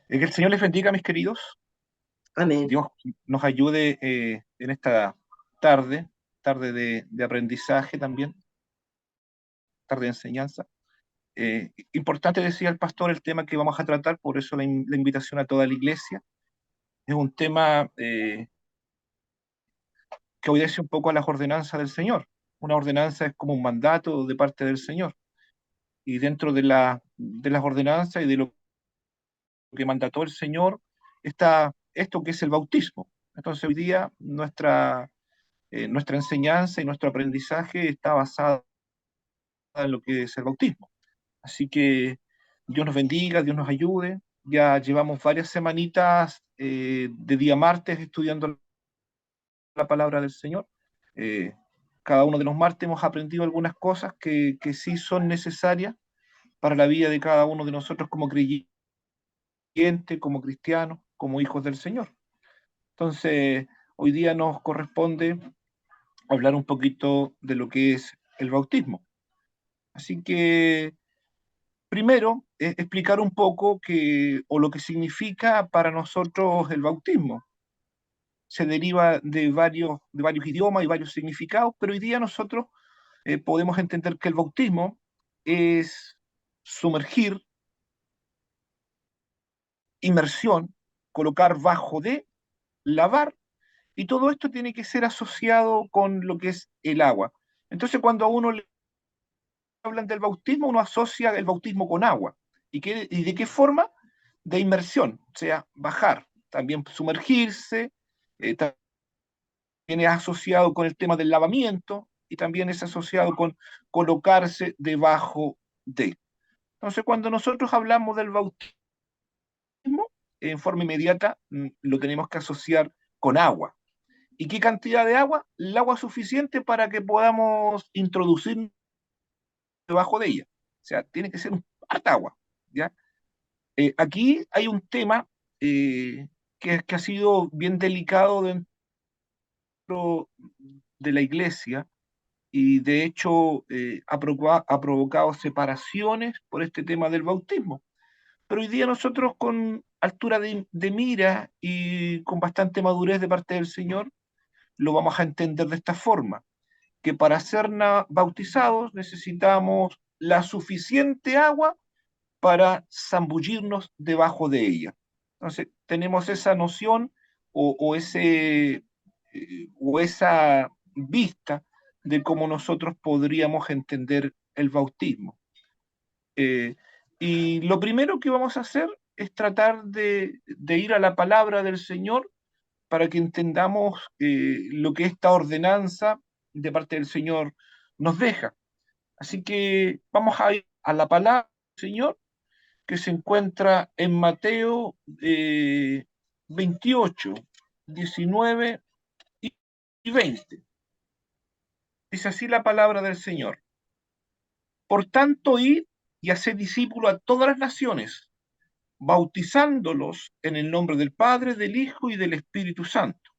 Que el Señor les bendiga, mis queridos. Amén. Dios nos ayude en esta tarde, tarde de aprendizaje también, tarde de enseñanza. Importante, decía el pastor, el tema que vamos a tratar, por eso la invitación a toda la iglesia. Es un tema que obedece un poco a las ordenanzas del Señor. Una ordenanza es como un mandato de parte del Señor. Y dentro de las ordenanzas y de lo que mandató el Señor está esto que es el bautismo. Entonces hoy día nuestra enseñanza y nuestro aprendizaje está basada en lo que es el bautismo. Así que Dios nos bendiga, Dios nos ayude. Ya llevamos varias semanitas de día martes estudiando la palabra del Señor. Eh, Cada uno de los martes hemos aprendido algunas cosas que sí son necesarias para la vida de cada uno de nosotros como creyentes, como cristianos, como hijos del Señor. Entonces, hoy día nos corresponde hablar un poquito de lo que es el bautismo. Así que primero, explicar un poco o lo que significa para nosotros el bautismo. Se deriva de varios idiomas y varios significados, pero hoy día nosotros podemos entender que el bautismo es sumergir, inmersión, colocar bajo de, lavar, y todo esto tiene que ser asociado con lo que es el agua. Entonces, cuando a uno le hablan del bautismo, uno asocia el bautismo con agua. ¿Y de qué forma? De inmersión, o sea, bajar, también sumergirse, también es asociado con el tema del lavamiento y también es asociado con colocarse debajo de. Entonces, cuando nosotros hablamos del bautismo, en forma inmediata lo tenemos que asociar con agua. ¿Y qué cantidad de agua? El agua suficiente para que podamos introducir debajo de ella. O sea, tiene que ser un harta agua, ¿ya? Aquí hay un tema que ha sido bien delicado dentro de la iglesia y de hecho ha provocado separaciones por este tema del bautismo. Pero hoy día nosotros con altura de mira y con bastante madurez de parte del Señor, lo vamos a entender de esta forma, que para ser bautizados necesitamos la suficiente agua para zambullirnos debajo de ella. Entonces, tenemos esa noción o esa vista de cómo nosotros podríamos entender el bautismo. Eh, y lo primero que vamos a hacer es tratar de ir a la palabra del Señor para que entendamos lo que esta ordenanza de parte del Señor nos deja. Así que vamos a ir a la palabra del Señor que se encuentra en Mateo 28, 19 y 20. Dice así la palabra del Señor. Por tanto, id y haced discípulos a todas las naciones, bautizándolos en el nombre del Padre, del Hijo y del Espíritu Santo,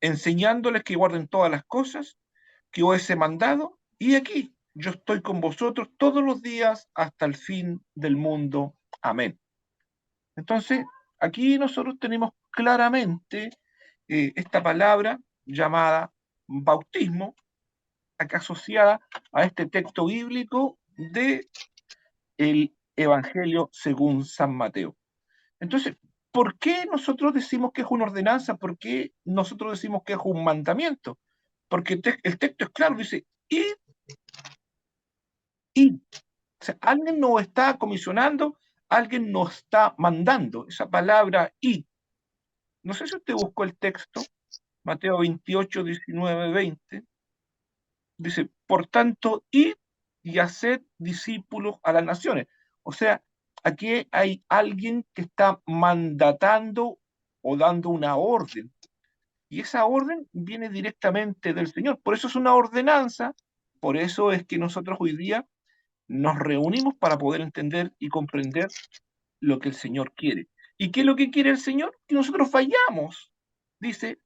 enseñándoles que guarden todas las cosas que os he mandado, y aquí yo estoy con vosotros todos los días hasta el fin del mundo. Amén. Entonces, aquí nosotros tenemos claramente esta palabra llamada bautismo, acá asociada a este texto bíblico de el Evangelio según San Mateo. Entonces, ¿por qué nosotros decimos que es una ordenanza? ¿Por qué nosotros decimos que es un mandamiento? Porque el texto es claro, dice, y, o sea, alguien nos está comisionando, alguien nos está mandando. Esa palabra y. No sé si usted buscó el texto, Mateo 28, 19, 20. Dice, por tanto, id y haced discípulos a las naciones. O sea, aquí hay alguien que está mandatando o dando una orden. Y esa orden viene directamente del Señor. Por eso es una ordenanza. Por eso es que nosotros hoy día nos reunimos para poder entender y comprender lo que el Señor quiere. ¿Y qué es lo que quiere el Señor? Que nosotros vayamos, dice,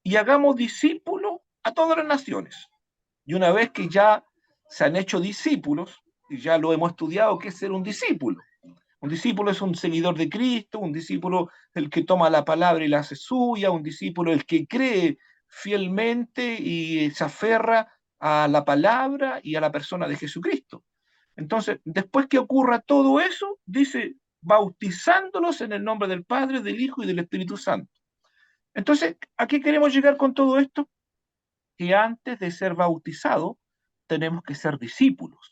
y hagamos discípulos a todas las naciones. Y una vez que ya se han hecho discípulos, y ya lo hemos estudiado, ¿qué es ser un discípulo? Un discípulo es un seguidor de Cristo, un discípulo el que toma la palabra y la hace suya, un discípulo el que cree fielmente y se aferra a la palabra y a la persona de Jesucristo. Entonces, después que ocurra todo eso, dice, bautizándolos en el nombre del Padre, del Hijo y del Espíritu Santo. Entonces, ¿a qué queremos llegar con todo esto? Que antes de ser bautizados, tenemos que ser discípulos.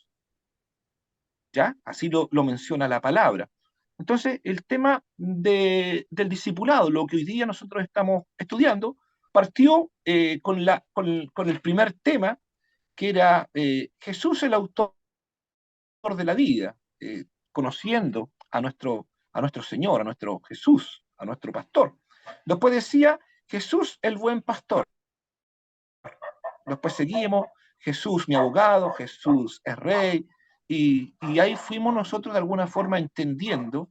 ¿Ya? Así lo menciona la palabra. Entonces, el tema del discipulado, lo que hoy día nosotros estamos estudiando, partió con el primer tema, que era Jesús el autor de la vida, conociendo a nuestro Señor, a nuestro Jesús, a nuestro pastor. Después decía Jesús el buen pastor. Después seguimos Jesús mi abogado, Jesús es rey, y ahí fuimos nosotros de alguna forma entendiendo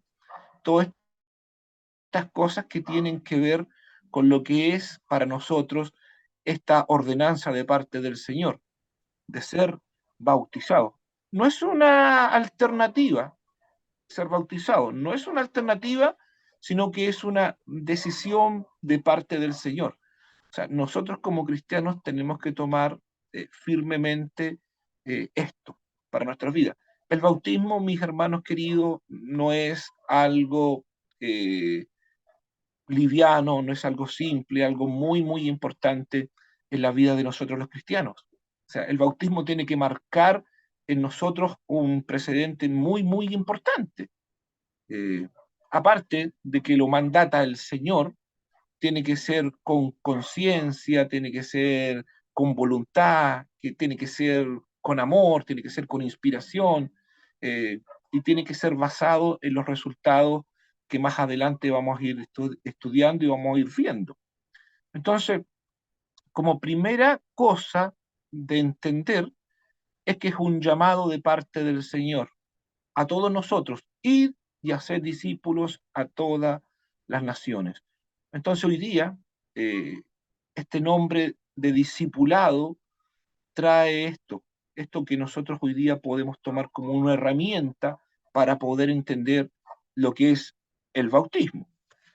todas estas cosas que tienen que ver con lo que es para nosotros esta ordenanza de parte del Señor, de ser bautizado. No es una alternativa ser bautizado, no es una alternativa, sino que es una decisión de parte del Señor. O sea, nosotros como cristianos tenemos que tomar firmemente esto para nuestras vidas. El bautismo, mis hermanos queridos, no es algo liviano, no es algo simple, algo muy, muy importante en la vida de nosotros los cristianos. O sea, el bautismo tiene que marcar en nosotros un precedente muy, muy importante. Eh, Aparte de que lo mandata el Señor, tiene que ser con conciencia, tiene que ser con voluntad, que tiene que ser con amor, tiene que ser con inspiración, y tiene que ser basado en los resultados que más adelante vamos a ir estudiando y vamos a ir viendo. Entonces, como primera cosa de entender es que es un llamado de parte del Señor a todos nosotros, ir y hacer discípulos a todas las naciones. Entonces hoy día, eh, este nombre de discipulado trae esto que nosotros hoy día podemos tomar como una herramienta para poder entender lo que es el bautismo.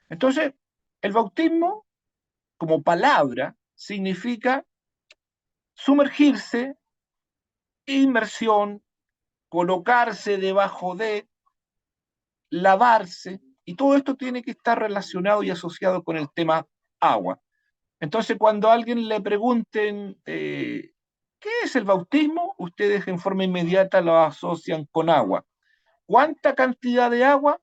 Entonces, el bautismo como palabra significa sumergirse, inmersión, colocarse debajo de, lavarse, y todo esto tiene que estar relacionado y asociado con el tema agua. Entonces, cuando a alguien le pregunten qué es el bautismo, ustedes en forma inmediata lo asocian con agua. ¿Cuánta cantidad de agua?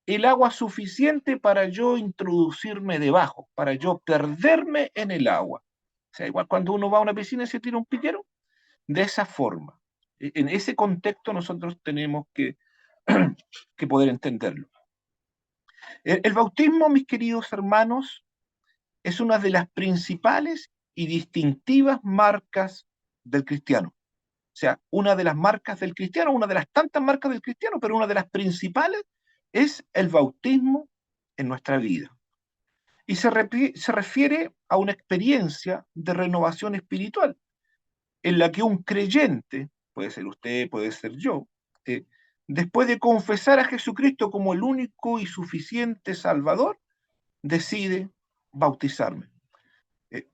El agua suficiente para yo introducirme debajo, para yo perderme en el agua. O sea, igual cuando uno va a una piscina y se tira un piquero, de esa forma. En ese contexto nosotros tenemos que poder entenderlo. El bautismo, mis queridos hermanos, es una de las principales y distintivas marcas del cristiano. O sea, una de las marcas del cristiano, una de las tantas marcas del cristiano, pero una de las principales es el bautismo en nuestra vida. Y se refiere a una experiencia de renovación espiritual, en la que un creyente, puede ser usted, puede ser yo, después de confesar a Jesucristo como el único y suficiente Salvador, decide bautizarme.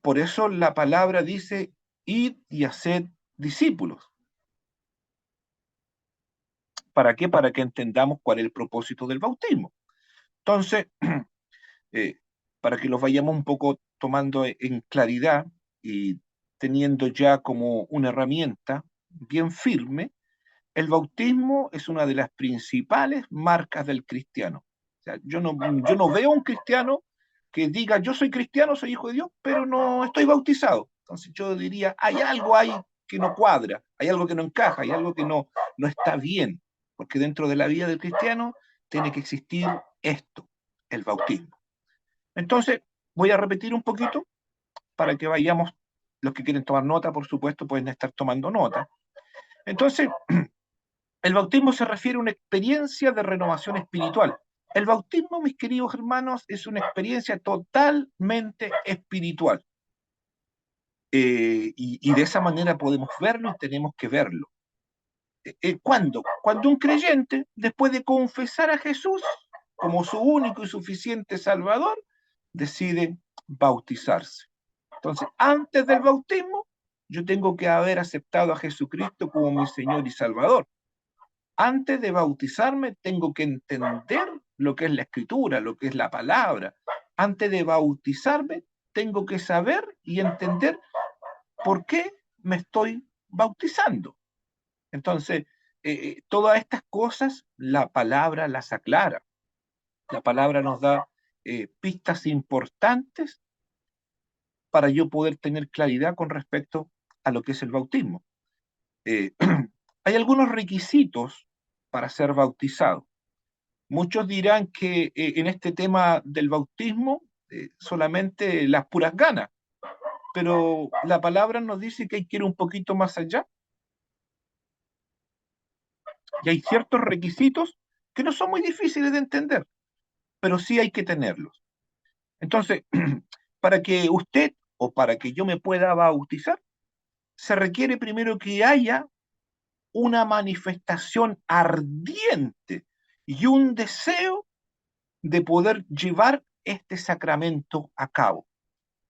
Por eso la palabra dice, id y haced discípulos. ¿Para qué? Para que entendamos cuál es el propósito del bautismo. Entonces, eh, para que los vayamos un poco tomando en claridad y teniendo ya como una herramienta bien firme, el bautismo es una de las principales marcas del cristiano. O sea, yo no veo un cristiano que diga, yo soy cristiano, soy hijo de Dios, pero no estoy bautizado. Entonces yo diría, hay algo ahí que no cuadra, hay algo que no encaja, hay algo que no está bien, porque dentro de la vida del cristiano tiene que existir esto, el bautismo. Entonces, voy a repetir un poquito para que vayamos, los que quieren tomar nota, por supuesto, pueden estar tomando nota. Entonces, el bautismo se refiere a una experiencia de renovación espiritual. El bautismo, mis queridos hermanos, es una experiencia totalmente espiritual. Y de esa manera podemos verlo y tenemos que verlo. ¿Cuándo? Cuando un creyente, después de confesar a Jesús como su único y suficiente Salvador, decide bautizarse. Entonces, antes del bautismo, yo tengo que haber aceptado a Jesucristo como mi Señor y Salvador. Antes de bautizarme, tengo que entender lo que es la Escritura, lo que es la palabra. Antes de bautizarme, tengo que saber y entender por qué me estoy bautizando. Entonces, todas estas cosas, la palabra las aclara. La palabra nos da pistas importantes para yo poder tener claridad con respecto a lo que es el bautismo. Eh, hay algunos requisitos para ser bautizado. Muchos dirán que en este tema del bautismo solamente las puras ganas, pero la palabra nos dice que hay que ir un poquito más allá y hay ciertos requisitos que no son muy difíciles de entender, pero sí hay que tenerlos. Entonces, para que usted o para que yo me pueda bautizar, se requiere primero que haya una manifestación ardiente y un deseo de poder llevar este sacramento a cabo. O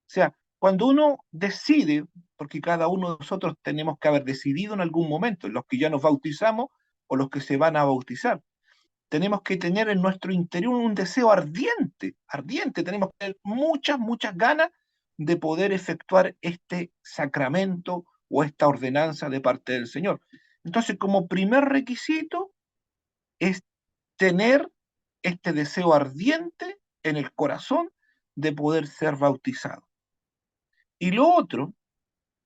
sea, cuando uno decide, porque cada uno de nosotros tenemos que haber decidido en algún momento, los que ya nos bautizamos o los que se van a bautizar, tenemos que tener en nuestro interior un deseo ardiente, ardiente, tenemos que tener muchas, muchas ganas de poder efectuar este sacramento o esta ordenanza de parte del Señor. Entonces, como primer requisito es tener este deseo ardiente en el corazón de poder ser bautizado. Y lo otro,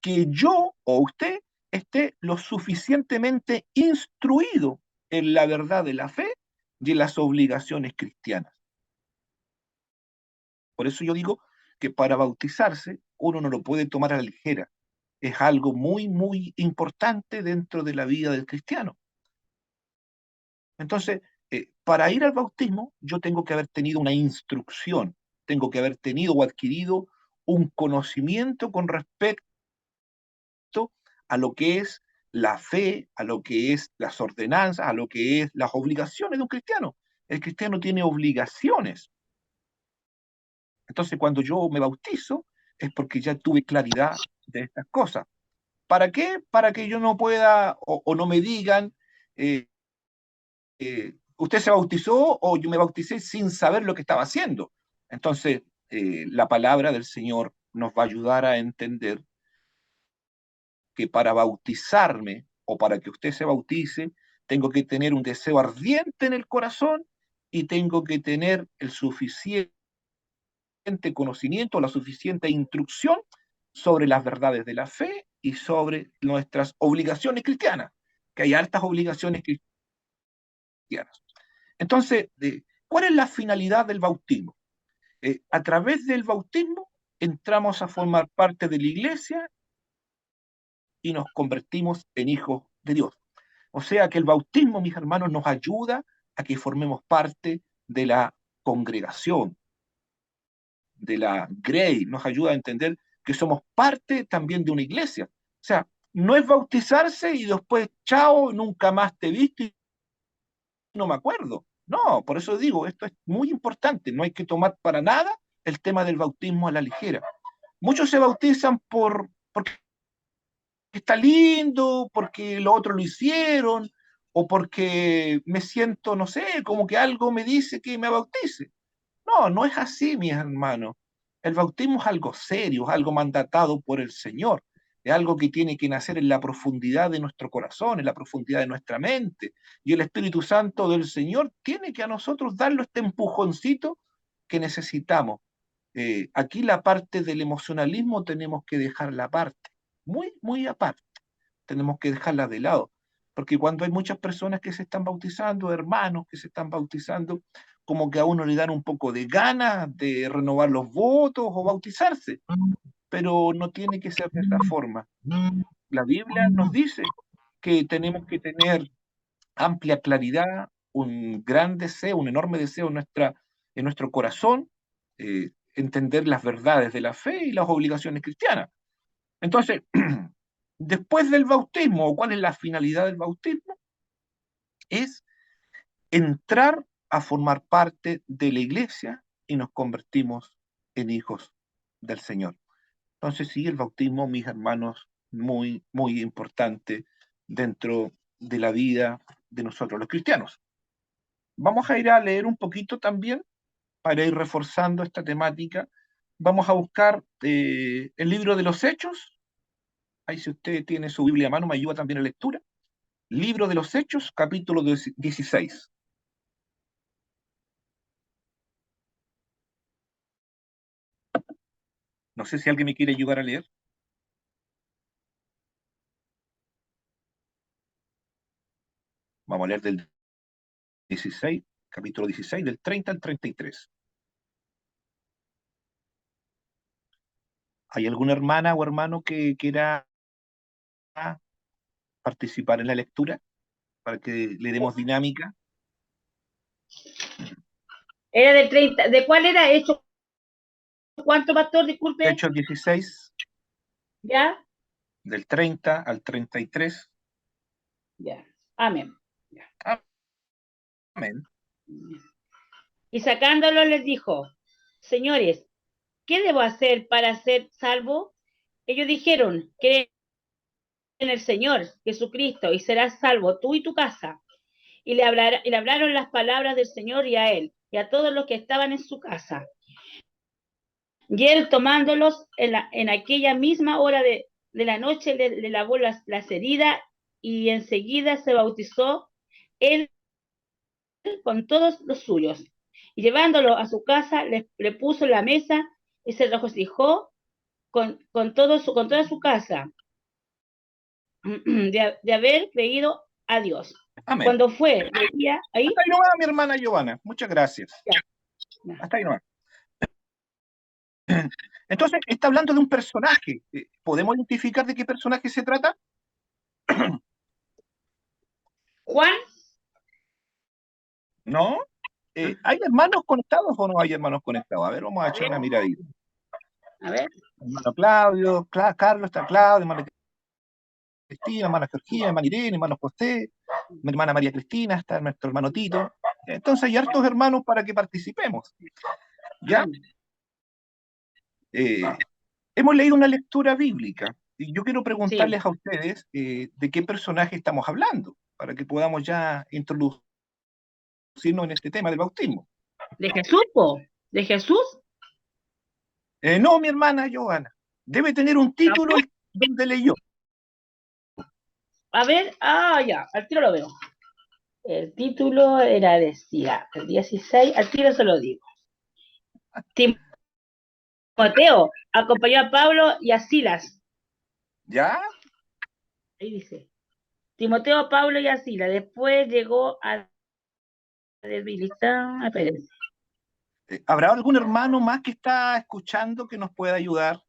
que yo o usted esté lo suficientemente instruido en la verdad de la fe y en las obligaciones cristianas. Por eso yo digo que para bautizarse uno no lo puede tomar a la ligera. Es algo muy, muy importante dentro de la vida del cristiano. Entonces, para ir al bautismo, yo tengo que haber tenido una instrucción, tengo que haber tenido o adquirido un conocimiento con respecto a lo que es la fe, a lo que es las ordenanzas, a lo que es las obligaciones de un cristiano. El cristiano tiene obligaciones. Entonces, cuando yo me bautizo, es porque ya tuve claridad de estas cosas. ¿Para qué? Para que yo no pueda o no me digan, usted se bautizó o yo me bauticé sin saber lo que estaba haciendo. Entonces, la palabra del Señor nos va a ayudar a entender que para bautizarme o para que usted se bautice, tengo que tener un deseo ardiente en el corazón y tengo que tener el suficiente conocimiento, la suficiente instrucción sobre las verdades de la fe y sobre nuestras obligaciones cristianas, que hay altas obligaciones cristianas. Entonces, ¿cuál es la finalidad del bautismo? A través del bautismo entramos a formar parte de la iglesia y nos convertimos en hijos de Dios. O sea que el bautismo, mis hermanos, nos ayuda a que formemos parte de la congregación, de la Grey, nos ayuda a entender que somos parte también de una iglesia. O sea, no es bautizarse y después, chao, nunca más te he visto y no me acuerdo. No, por eso digo, esto es muy importante, no hay que tomar para nada el tema del bautismo a la ligera. Muchos se bautizan porque está lindo, porque los otros lo hicieron, o porque me siento, no sé, como que algo me dice que me bautice. No, no es así, mis hermanos. El bautismo es algo serio, es algo mandatado por el Señor, es algo que tiene que nacer en la profundidad de nuestro corazón, en la profundidad de nuestra mente. Y el Espíritu Santo del Señor tiene que a nosotros darle este empujoncito que necesitamos. Aquí la parte del emocionalismo tenemos que dejarla aparte, muy, muy aparte. Tenemos que dejarla de lado. Porque cuando hay muchas personas que se están bautizando, hermanos que se están bautizando, como que a uno le dan un poco de ganas de renovar los votos o bautizarse, pero no tiene que ser de esta forma. La Biblia nos dice que tenemos que tener amplia claridad, un gran deseo, un enorme deseo en nuestro corazón, entender las verdades de la fe y las obligaciones cristianas. Entonces, después del bautismo, ¿cuál es la finalidad del bautismo? es entrar a formar parte de la iglesia y nos convertimos en hijos del Señor. Entonces, sí, el bautismo, mis hermanos, muy, muy importante dentro de la vida de nosotros los cristianos. Vamos a ir a leer un poquito también para ir reforzando esta temática. Vamos a buscar el libro de los Hechos. Ahí si usted tiene su Biblia a mano, me ayuda también a lectura. Libro de los Hechos, capítulo 16. No sé si alguien me quiere ayudar a leer. Vamos a leer del 16, capítulo 16, del 30 al 33. ¿Hay alguna hermana o hermano que quiera participar en la lectura para que le demos dinámica? Era del 30. ¿De cuál era eso? ¿Cuánto, pastor? Disculpe. Hechos 16, ¿Ya? del 30 al 33. Ya. Amén. Ya. Amén. Y sacándolo les dijo, señores, ¿qué debo hacer para ser salvo? Ellos dijeron, cree en el Señor Jesucristo y serás salvo tú y tu casa. Y le hablaron las palabras del Señor y a él y a todos los que estaban en su casa. Y él tomándolos en aquella misma hora de la noche le lavó las heridas y enseguida se bautizó él con todos los suyos. Y llevándolo a su casa, le puso la mesa y se regocijó con toda su casa de haber creído a Dios. Amén. Cuando fue de día, ahí. Hasta ahí nomás, mi hermana Giovanna. Muchas gracias. Ya. Hasta ahí nomás. Entonces, está hablando de un personaje. ¿Podemos identificar de qué personaje se trata? Juan. ¿No? ¿Hay hermanos conectados o no hay hermanos conectados? A ver, vamos a echar una miradita. A ver. Hermano Claudio, Carlos está Claudio, hermana Cristina, hermana Georgina, hermana Irene, hermano José, mi hermana María Cristina, está nuestro hermano Tito. Entonces hay hartos hermanos para que participemos. ¿Ya? Hemos leído una lectura bíblica y yo quiero preguntarles a ustedes de qué personaje estamos hablando, para que podamos ya introducirnos en este tema del bautismo. ¿De Jesús, po? ¿De Jesús? No, mi hermana Johanna. Debe tener un título donde leyó. A ver, ya, al tiro lo veo. El título era, decía, el 16, al tiro se lo digo. Timoteo acompañó a Pablo y a Silas. ¿Ya? Ahí dice. Timoteo, Pablo y a Silas. Después llegó a debilitar. Espérense. ¿Habrá algún hermano más que está escuchando que nos pueda ayudar?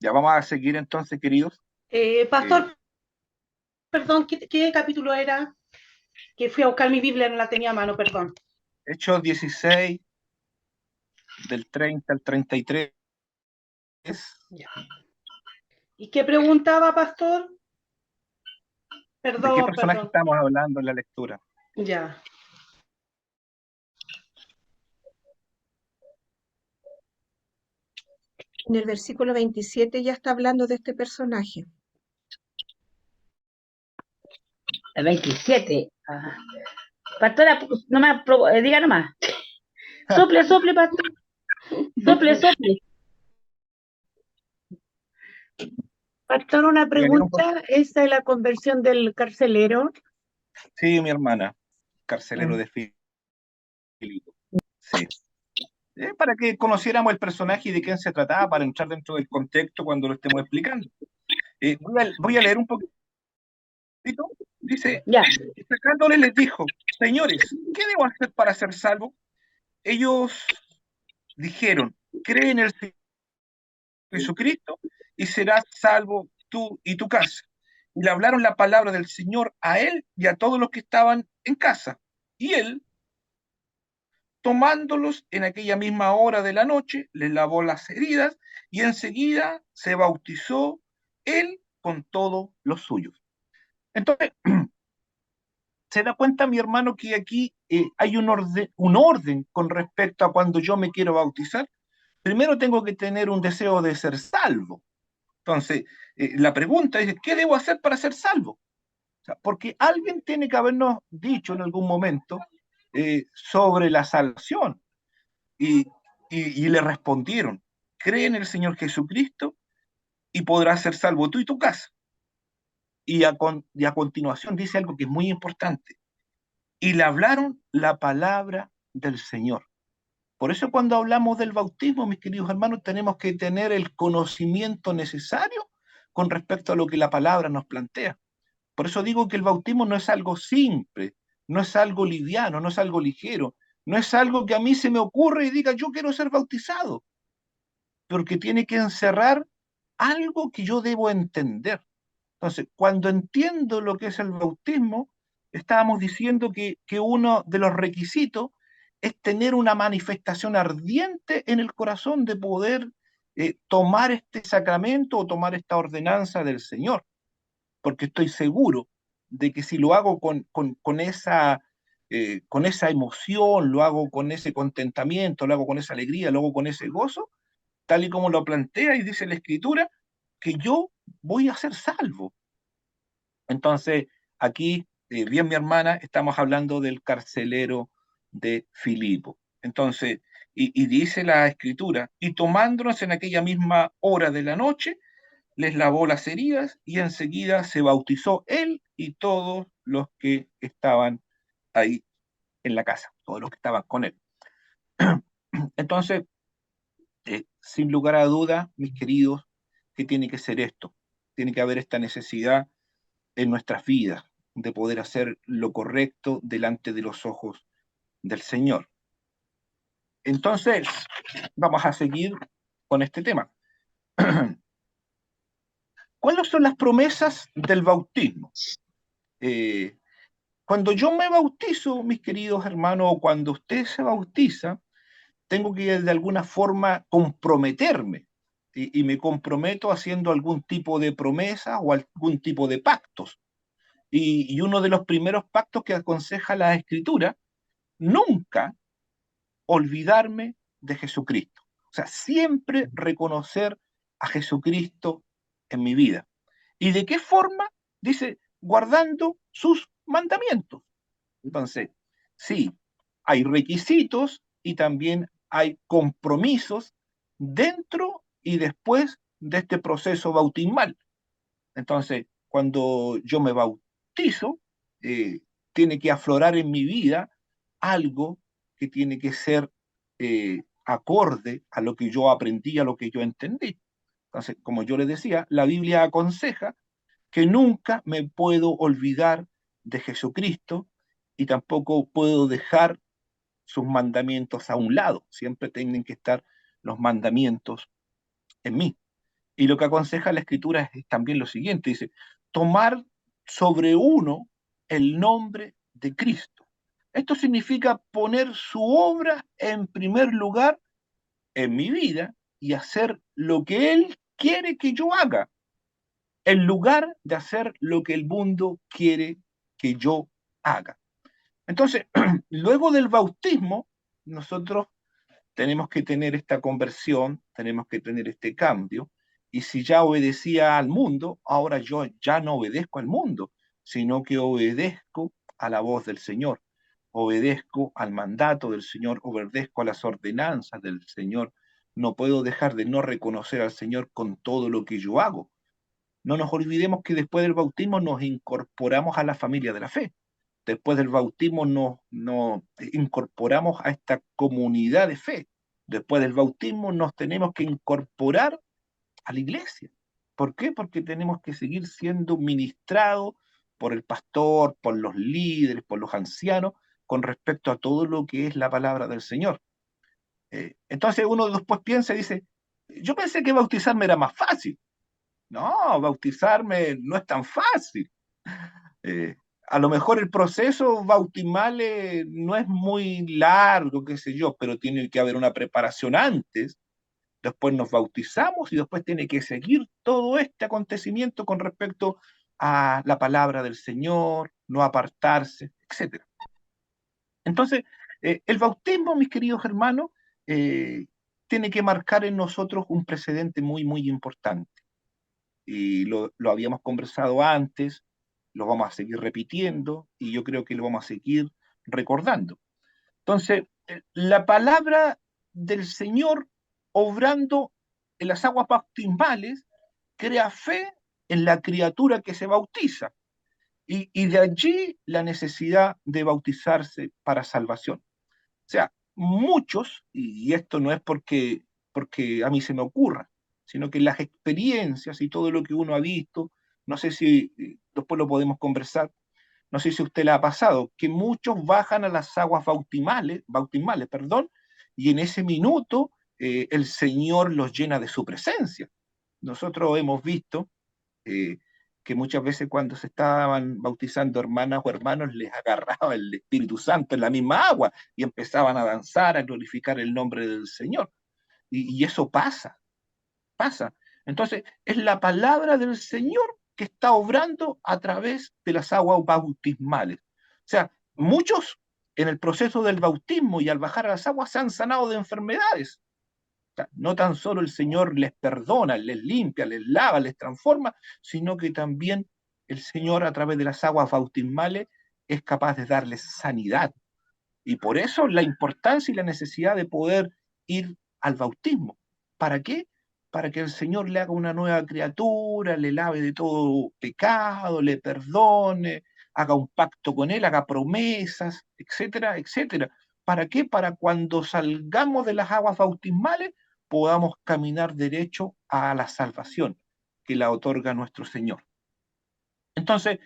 Ya vamos a seguir entonces, queridos. Pastor, perdón, ¿qué capítulo era? Que fui a buscar mi Biblia, no la tenía a mano, perdón. Hechos 16, del 30 al 33. Ya. ¿Y qué preguntaba, pastor? ¿De qué Perdón, personaje perdón. estamos hablando en la lectura? Ya. En el versículo 27 ya está hablando de este personaje. El 27. Pastora, no me diga nomás. Sople, pastor. Sople. Pastor, una pregunta, ¿esa es la conversión del carcelero? Sí, mi hermana, carcelero de Filipo. Sí. Para que conociéramos el personaje y de quién se trataba, para entrar dentro del contexto cuando lo estemos explicando. Voy a leer un poquito. Dice, sacándole les dijo, señores, ¿qué debo hacer para ser salvo? Ellos dijeron, cree en el Señor Jesucristo y serás salvo tú y tu casa. Y le hablaron la palabra del Señor a él y a todos los que estaban en casa. Y él, tomándolos en aquella misma hora de la noche, les lavó las heridas y enseguida se bautizó él con todos los suyos. Entonces, se da cuenta mi hermano que aquí hay un orden con respecto a cuando yo me quiero bautizar. Primero tengo que tener un deseo de ser salvo. Entonces, la pregunta es, ¿qué debo hacer para ser salvo? O sea, porque alguien tiene que habernos dicho en algún momento sobre la salvación. Y, y le respondieron, cree en el Señor Jesucristo y podrás ser salvo tú y tu casa. Y a continuación dice algo que es muy importante. Y le hablaron la palabra del Señor. Por eso cuando hablamos del bautismo, mis queridos hermanos, tenemos que tener el conocimiento necesario con respecto a lo que la palabra nos plantea. Por eso digo que el bautismo no es algo simple, no es algo liviano, no es algo ligero, no es algo que a mí se me ocurre y diga yo quiero ser bautizado, porque tiene que encerrar algo que yo debo entender. Entonces, cuando entiendo lo que es el bautismo, estábamos diciendo que uno de los requisitos es tener una manifestación ardiente en el corazón de poder tomar este sacramento o tomar esta ordenanza del Señor, porque estoy seguro de que si lo hago con esa emoción, lo hago con ese contentamiento, lo hago con esa alegría, lo hago con ese gozo, tal y como lo plantea y dice la Escritura, que yo voy a ser salvo. Entonces, aquí, bien mi hermana, estamos hablando del carcelero de Filipo. Entonces, y dice la Escritura, y tomándonos en aquella misma hora de la noche, les lavó las heridas y enseguida se bautizó él y todos los que estaban ahí en la casa, todos los que estaban con él. Entonces, sin lugar a duda, mis queridos, que tiene que ser esto. Tiene que haber esta necesidad en nuestras vidas de poder hacer lo correcto delante de los ojos del Señor. Entonces, vamos a seguir con este tema. ¿Cuáles son las promesas del bautismo? Cuando yo me bautizo, mis queridos hermanos, o cuando usted se bautiza, tengo que de alguna forma comprometerme. Y me comprometo haciendo algún tipo de promesa o algún tipo de pactos. Y uno de los primeros pactos que aconseja la Escritura, nunca olvidarme de Jesucristo. O sea, siempre reconocer a Jesucristo en mi vida. ¿Y de qué forma? Dice, guardando sus mandamientos. Entonces, sí, hay requisitos y también hay compromisos dentro y después de este proceso bautismal. Entonces, cuando yo me bautizo, tiene que aflorar en mi vida algo que tiene que ser acorde a lo que yo aprendí, a lo que yo entendí. Entonces, como yo les decía, la Biblia aconseja que nunca me puedo olvidar de Jesucristo y tampoco puedo dejar sus mandamientos a un lado. Siempre tienen que estar los mandamientos en mí. Y lo que aconseja la Escritura es también lo siguiente, dice, tomar sobre uno el nombre de Cristo. Esto significa poner su obra en primer lugar en mi vida y hacer lo que Él quiere que yo haga, en lugar de hacer lo que el mundo quiere que yo haga. Entonces, luego del bautismo, nosotros tenemos que tener esta conversión, tenemos que tener este cambio, y si ya obedecía al mundo, ahora yo ya no obedezco al mundo, sino que obedezco a la voz del Señor, obedezco al mandato del Señor, obedezco a las ordenanzas del Señor. No puedo dejar de no reconocer al Señor con todo lo que yo hago. No nos olvidemos que después del bautismo nos incorporamos a la familia de la fe. Después del bautismo nos incorporamos a esta comunidad de fe. Después del bautismo nos tenemos que incorporar a la iglesia. ¿Por qué? Porque tenemos que seguir siendo ministrados por el pastor, por los líderes, por los ancianos, con respecto a todo lo que es la palabra del Señor. Entonces uno después piensa y dice, yo pensé que bautizarme era más fácil. No, bautizarme no es tan fácil. A lo mejor el proceso bautismal no es muy largo, qué sé yo, pero tiene que haber una preparación antes. Después nos bautizamos y después tiene que seguir todo este acontecimiento con respecto a la palabra del Señor, no apartarse, etcétera. Entonces, el bautismo, mis queridos hermanos, eh, tiene que marcar en nosotros un precedente muy, muy importante. Y lo habíamos conversado antes, lo vamos a seguir repitiendo y yo creo que lo vamos a seguir recordando. Entonces, la palabra del Señor obrando en las aguas bautismales crea fe en la criatura que se bautiza y de allí la necesidad de bautizarse para salvación. O sea, muchos, y esto no es porque a mí se me ocurra, sino que las experiencias y todo lo que uno ha visto, no sé si después lo podemos conversar, no sé si a usted le ha pasado, que muchos bajan a las aguas bautismales, perdón, y en ese minuto el Señor los llena de su presencia. Nosotros hemos visto eh, que muchas veces cuando se estaban bautizando hermanas o hermanos les agarraba el Espíritu Santo en la misma agua y empezaban a danzar, a glorificar el nombre del Señor. Y eso pasa. Entonces, es la palabra del Señor que está obrando a través de las aguas bautismales. O sea, muchos en el proceso del bautismo y al bajar a las aguas se han sanado de enfermedades. O sea, no tan solo el Señor les perdona, les limpia, les lava, les transforma, sino que también el Señor a través de las aguas bautismales es capaz de darles sanidad. Y por eso la importancia y la necesidad de poder ir al bautismo. ¿Para qué? Para que el Señor le haga una nueva criatura, le lave de todo pecado, le perdone, haga un pacto con él, haga promesas, etcétera, etcétera. ¿Para qué? Para cuando salgamos de las aguas bautismales podamos caminar derecho a la salvación que la otorga nuestro Señor. Entonces,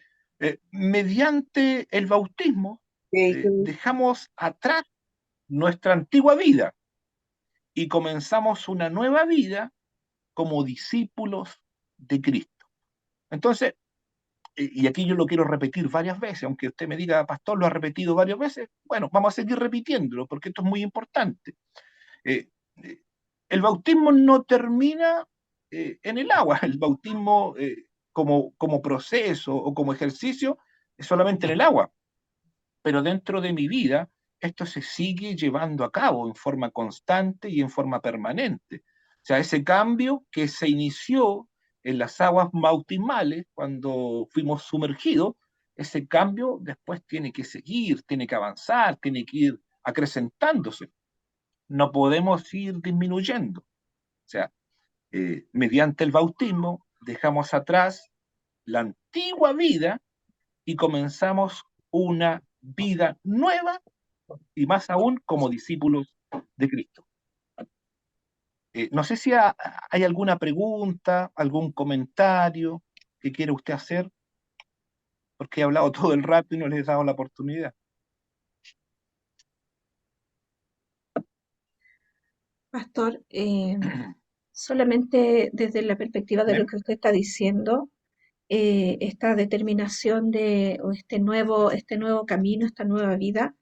mediante el bautismo, dejamos atrás nuestra antigua vida y comenzamos una nueva vida como discípulos de Cristo. Entonces, y aquí yo lo quiero repetir varias veces, aunque usted me diga, pastor, lo ha repetido varias veces, bueno, vamos a seguir repitiéndolo porque esto es muy importante. Eh, eh, el bautismo no termina en el agua, el bautismo como proceso o como ejercicio es solamente en el agua, pero dentro de mi vida esto se sigue llevando a cabo en forma constante y en forma permanente. O sea, ese cambio que se inició en las aguas bautismales cuando fuimos sumergidos, ese cambio después tiene que seguir, tiene que avanzar, tiene que ir acrecentándose. No podemos ir disminuyendo. O sea, mediante el bautismo dejamos atrás la antigua vida y comenzamos una vida nueva y más aún como discípulos de Cristo. No sé si hay alguna pregunta, algún comentario que quiera usted hacer, porque he hablado todo el rato y no les he dado la oportunidad. Pastor, solamente desde la perspectiva de lo ¿Ven? que usted está diciendo, esta determinación o este nuevo camino, esta nueva vida,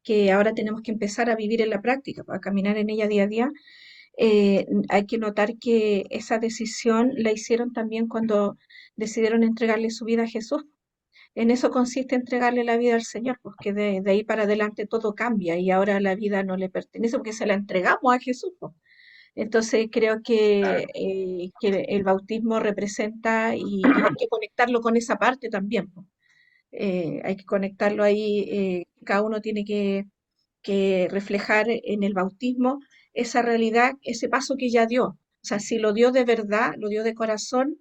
que ahora tenemos que empezar a vivir en la práctica, para caminar en ella día a día, hay que notar que esa decisión la hicieron también cuando decidieron entregarle su vida a Jesús. En eso consiste entregarle la vida al Señor, porque de ahí para adelante todo cambia y ahora la vida no le pertenece porque se la entregamos a Jesús, pues. Entonces creo Claro. que el bautismo representa y hay que conectarlo con esa parte también, pues. Hay que conectarlo ahí, cada uno tiene que reflejar en el bautismo esa realidad, ese paso que ya dio. O sea, si lo dio de verdad, lo dio de corazón,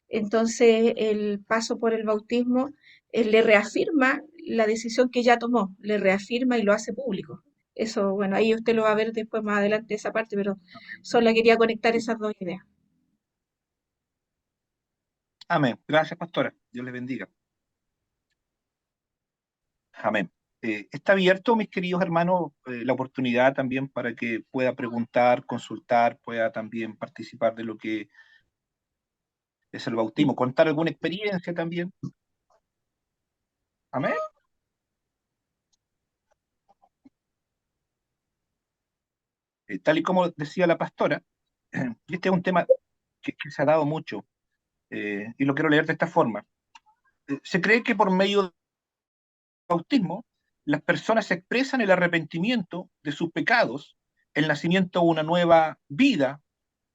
entonces el paso por el bautismo le reafirma la decisión que ya tomó, le reafirma y lo hace público. Eso, bueno, ahí usted lo va a ver después más adelante esa parte, pero solo quería conectar esas dos ideas. Amén. Gracias, pastora. Dios les bendiga. Amén. Está abierto, mis queridos hermanos, la oportunidad también para que pueda preguntar, consultar, pueda también participar de lo que es el bautismo, contar alguna experiencia también. Amén. Tal y como decía la pastora, y este es un tema que se ha dado mucho, y lo quiero leer de esta forma. Se cree que por medio del bautismo, las personas expresan el arrepentimiento de sus pecados, el nacimiento de una nueva vida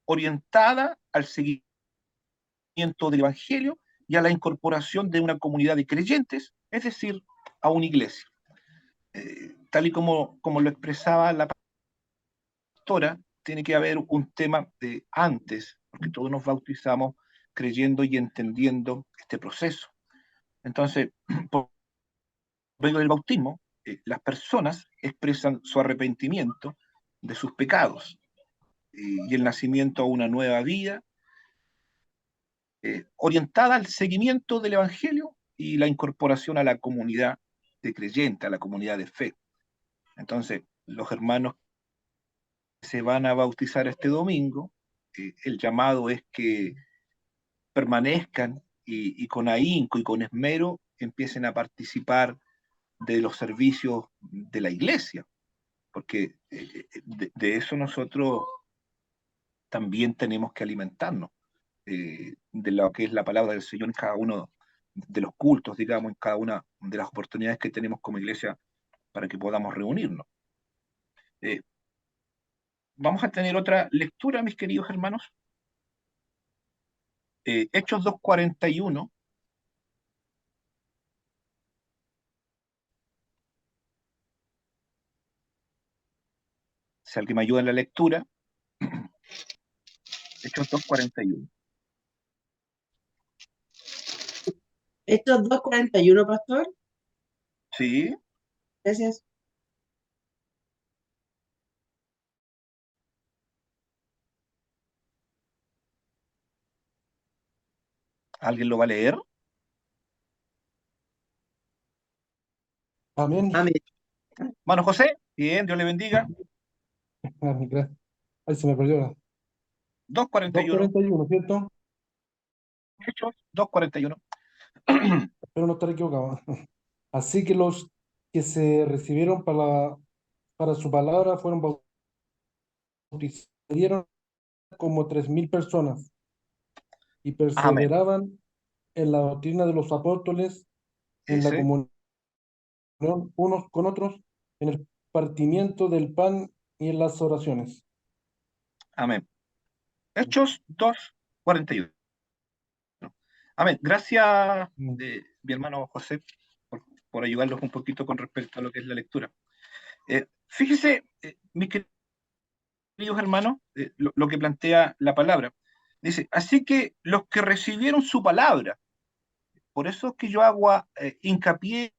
orientada al seguimiento del Evangelio y a la incorporación de una comunidad de creyentes, es decir, a una iglesia. Tal y como lo expresaba la pastora, tiene que haber un tema de antes, porque todos nos bautizamos creyendo y entendiendo este proceso. Entonces, por medio del bautismo, las personas expresan su arrepentimiento de sus pecados y el nacimiento a una nueva vida orientada al seguimiento del Evangelio y la incorporación a la comunidad de creyentes, a la comunidad de fe. Entonces, los hermanos que se van a bautizar este domingo, el llamado es que permanezcan y con ahínco y con esmero empiecen a participar de los servicios de la iglesia, porque de eso nosotros también tenemos que alimentarnos, de lo que es la palabra del Señor en cada uno de los cultos, digamos, en cada una de las oportunidades que tenemos como iglesia para que podamos reunirnos. Vamos a tener otra lectura, mis queridos hermanos. Hechos 2:41. Si alguien me ayuda en la lectura. Hechos 2:41. Estos 2:41, pastor. Sí. Gracias. ¿Alguien lo va a leer? Amén. Amén. Mano José, bien, Dios le bendiga. Amén, gracias. Ahí se me perdió. 2:41. 2:41, ¿cierto? Hechos 2:41. Espero no estar equivocado. Así que los que se recibieron para su palabra fueron bautizados como 3,000 personas y Amén. perseveraban en la doctrina de los apóstoles, en la Ese. comunión unos con otros, en el partimiento del pan y en las oraciones. Amén. Hechos 2:41. Amén. Gracias, Mm. mi hermano José, por ayudarnos un poquito con respecto a lo que es la lectura. Fíjese, mis queridos hermanos, lo que plantea la palabra. Dice, así que los que recibieron su palabra, por eso es que yo hago hincapié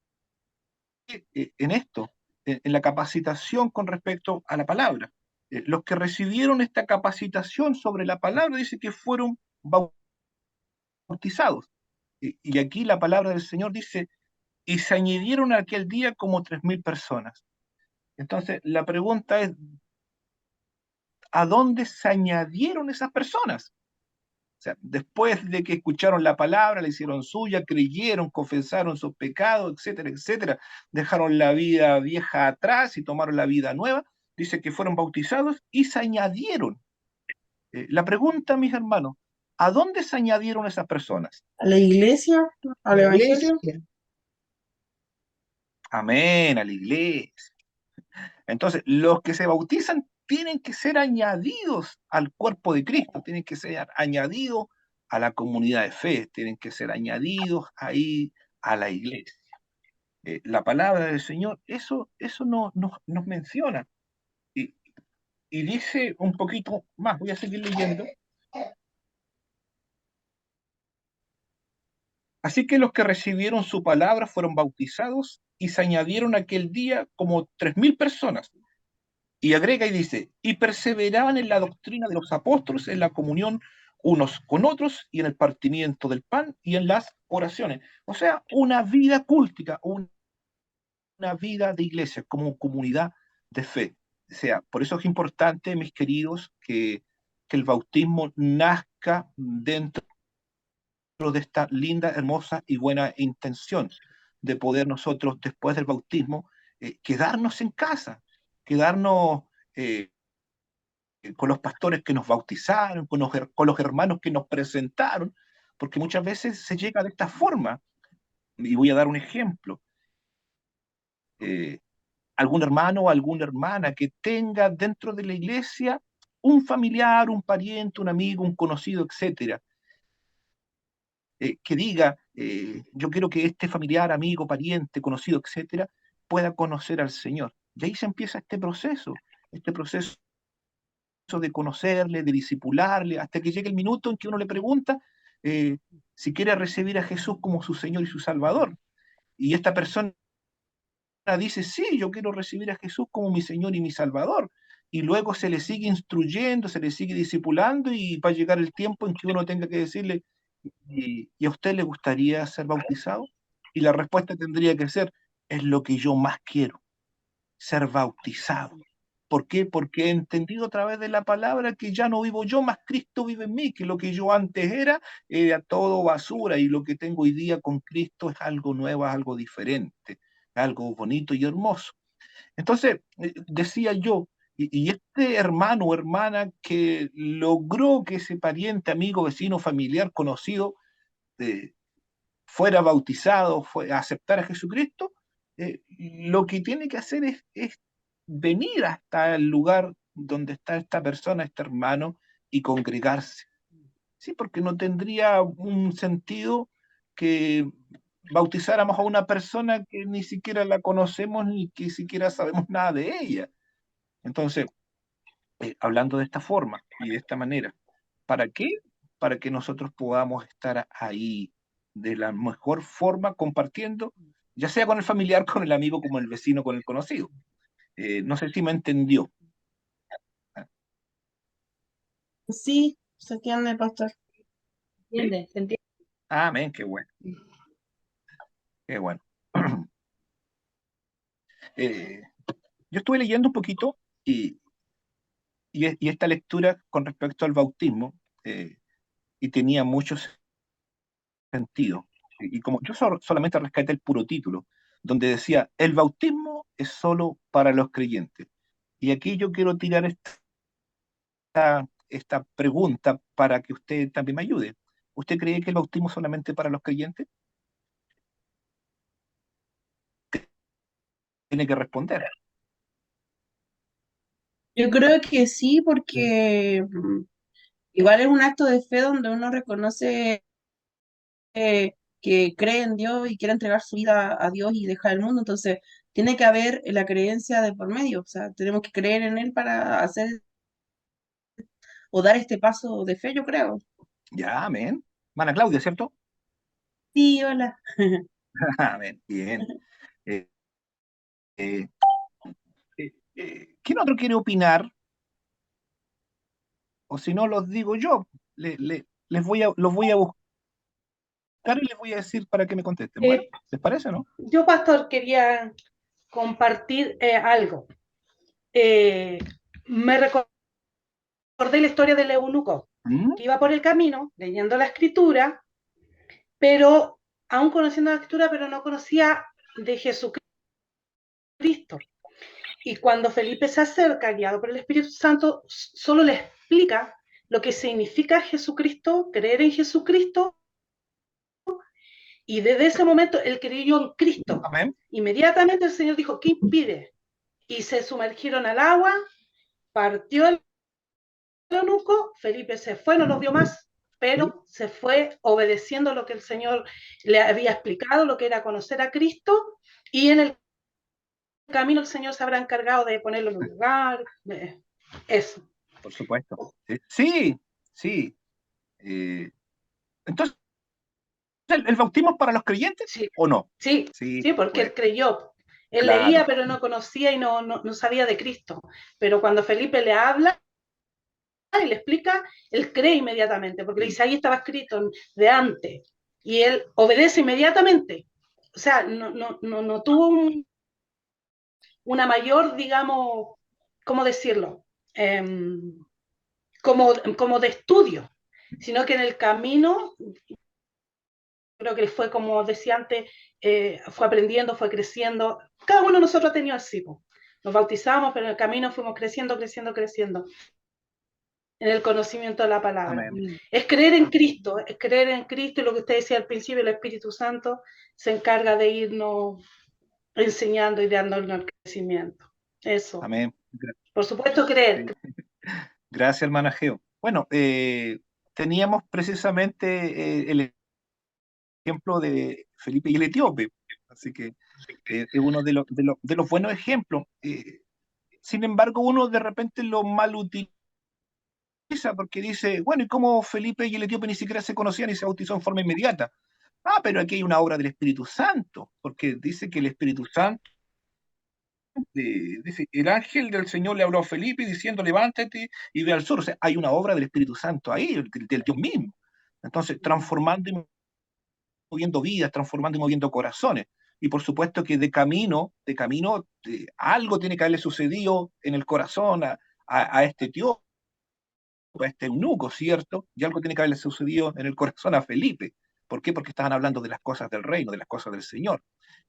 en esto, en la capacitación con respecto a la palabra. Los que recibieron esta capacitación sobre la palabra, dice que fueron bautizados. Y aquí la palabra del Señor dice, y se añadieron aquel día como 3,000 personas. Entonces, la pregunta es, ¿a dónde se añadieron esas personas? O sea, después de que escucharon la palabra, la hicieron suya, creyeron, confesaron sus pecados, etcétera, etcétera, dejaron la vida vieja atrás y tomaron la vida nueva, dice que fueron bautizados y se añadieron. La pregunta, mis hermanos, ¿a dónde se añadieron esas personas? ¿A la iglesia? ¿Al La evangelio? iglesia. Amén, a la iglesia. Entonces, los que se bautizan tienen que ser añadidos al cuerpo de Cristo, tienen que ser añadidos a la comunidad de fe, tienen que ser añadidos ahí a la iglesia. La palabra del Señor, eso nos menciona. Y, y dice un poquito más, voy a seguir leyendo. Así que los que recibieron su palabra fueron bautizados y se añadieron aquel día como 3,000 personas. Y agrega y dice, y perseveraban en la doctrina de los apóstoles, en la comunión unos con otros y en el partimiento del pan y en las oraciones. O sea, una vida cultica, una vida de iglesia como comunidad de fe. O sea, por eso es importante, mis queridos, que el bautismo nazca dentro de esta linda, hermosa y buena intención de poder nosotros, después del bautismo, quedarnos en casa, quedarnos con los pastores que nos bautizaron, con los hermanos que nos presentaron, porque muchas veces se llega de esta forma. Y voy a dar un ejemplo. Algún hermano o alguna hermana que tenga dentro de la iglesia un familiar, un pariente, un amigo, un conocido, etcétera, que diga, yo quiero que este familiar, amigo, pariente, conocido, etcétera, pueda conocer al Señor. Y ahí se empieza este proceso de conocerle, de discipularle, hasta que llegue el minuto en que uno le pregunta si quiere recibir a Jesús como su Señor y su Salvador. Y esta persona dice, sí, yo quiero recibir a Jesús como mi Señor y mi Salvador. Y luego se le sigue instruyendo, se le sigue discipulando y va a llegar el tiempo en que uno tenga que decirle, ¿y a usted le gustaría ser bautizado? Y la respuesta tendría que ser, es lo que yo más quiero, ser bautizado. ¿Por qué? Porque he entendido a través de la palabra que ya no vivo yo, más Cristo vive en mí, que lo que yo antes era todo basura y lo que tengo hoy día con Cristo es algo nuevo, es algo diferente, algo bonito y hermoso. Entonces, decía yo, y este hermano o hermana que logró que ese pariente, amigo, vecino, familiar, conocido, fuera bautizado, a aceptar a Jesucristo, lo que tiene que hacer es venir hasta el lugar donde está esta persona, este hermano, y congregarse. Sí, porque no tendría un sentido que bautizáramos a una persona que ni siquiera la conocemos ni que siquiera sabemos nada de ella. Entonces, hablando de esta forma y de esta manera, ¿para qué? Para que nosotros podamos estar ahí de la mejor forma compartiendo, ya sea con el familiar, con el amigo, como el vecino, con el conocido. No sé si me entendió. Sí, se entiende, pastor. ¿Entiendes? ¿Se entiende? Amén, qué bueno, qué bueno. Yo estuve leyendo un poquito y esta lectura con respecto al bautismo y tenía mucho sentido. Y como yo solamente rescaté el puro título, donde decía, el bautismo es solo para los creyentes. Y aquí yo quiero tirar esta pregunta para que usted también me ayude. ¿Usted cree que el bautismo es solamente para los creyentes? Tiene que responder. Yo creo que sí, porque igual es un acto de fe donde uno reconoce que cree en Dios y quiere entregar su vida a Dios y dejar el mundo. Entonces, tiene que haber la creencia de por medio. O sea, tenemos que creer en Él para hacer o dar este paso de fe, yo creo. Ya, amén. Mana Claudia, ¿cierto? Sí, hola. Amén, bien. Eh, eh, ¿Quién otro quiere opinar? O si no, los digo yo. Los voy a buscar y les voy a decir para que me contesten. Bueno, ¿les parece, no? Yo, pastor, quería compartir algo. Me recordé la historia del eunuco, ¿Mm? que iba por el camino leyendo la escritura, pero aún conociendo la escritura, pero no conocía de Jesucristo. Y cuando Felipe se acerca, guiado por el Espíritu Santo, solo le explica lo que significa Jesucristo, creer en Jesucristo, y desde ese momento él creyó en Cristo. Amén. Inmediatamente el Señor dijo, ¿qué impide? Y se sumergieron al agua, partió el eunuco, Felipe se fue, no los vio más, pero se fue obedeciendo lo que el Señor le había explicado, lo que era conocer a Cristo, y en el camino el Señor se habrá encargado de ponerlo en un lugar, de eso. Por supuesto. Sí, sí. Entonces, ¿el bautismo es para los creyentes Sí, o no? sí, Sí, sí, porque pues, él creyó. Él claro. leía, pero no conocía y no sabía de Cristo. Pero cuando Felipe le habla y le explica, él cree inmediatamente, porque le dice, ahí estaba escrito de antes. Y él obedece inmediatamente. O sea, no tuvo una mayor, digamos, ¿cómo decirlo? Como de estudio, sino que en el camino creo que fue, como decía antes, fue aprendiendo, fue creciendo. Cada uno de nosotros ha tenido así, po. Nos bautizamos, pero en el camino fuimos creciendo, creciendo, creciendo en el conocimiento de la palabra. Amén. Es creer en Cristo, y lo que usted decía al principio, el Espíritu Santo se encarga de irnos enseñando y dándonos el crecimiento. Eso. Amén. Por supuesto, creer. Gracias, hermana Geo. Bueno, teníamos precisamente el ejemplo de Felipe y el etíope, así que es uno de los buenos ejemplos. Sin embargo, uno de repente lo mal utiliza porque dice, bueno, ¿y cómo Felipe y el etíope ni siquiera se conocían y se bautizó en forma inmediata? Ah, pero aquí hay una obra del Espíritu Santo, porque dice que el Espíritu Santo, dice, el ángel del Señor le habló a Felipe diciendo, levántate y ve al sur. O sea, hay una obra del Espíritu Santo ahí, del Dios mismo. Entonces, transformando y moviendo vidas, transformando y moviendo corazones. Y por supuesto que de camino, algo tiene que haberle sucedido en el corazón a este tío, a este eunuco, ¿cierto? Y algo tiene que haberle sucedido en el corazón a Felipe. ¿Por qué? Porque estaban hablando de las cosas del reino, de las cosas del Señor.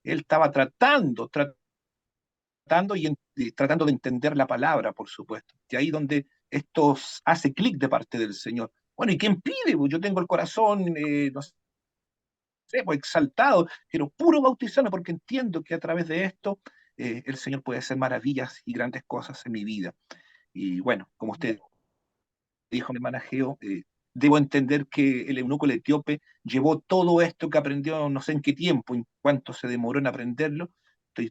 Él estaba tratando tratando de entender la palabra, por supuesto. Y ahí donde esto hace clic de parte del Señor. Bueno, ¿y quién pide? Pues yo tengo el corazón, no sé, pues exaltado, quiero puro bautizarme porque entiendo que a través de esto el Señor puede hacer maravillas y grandes cosas en mi vida. Y bueno, como usted dijo, mi hermana Geo, debo entender que el eunuco, el etíope, llevó todo esto que aprendió no sé en qué tiempo, en cuánto se demoró en aprenderlo. Estoy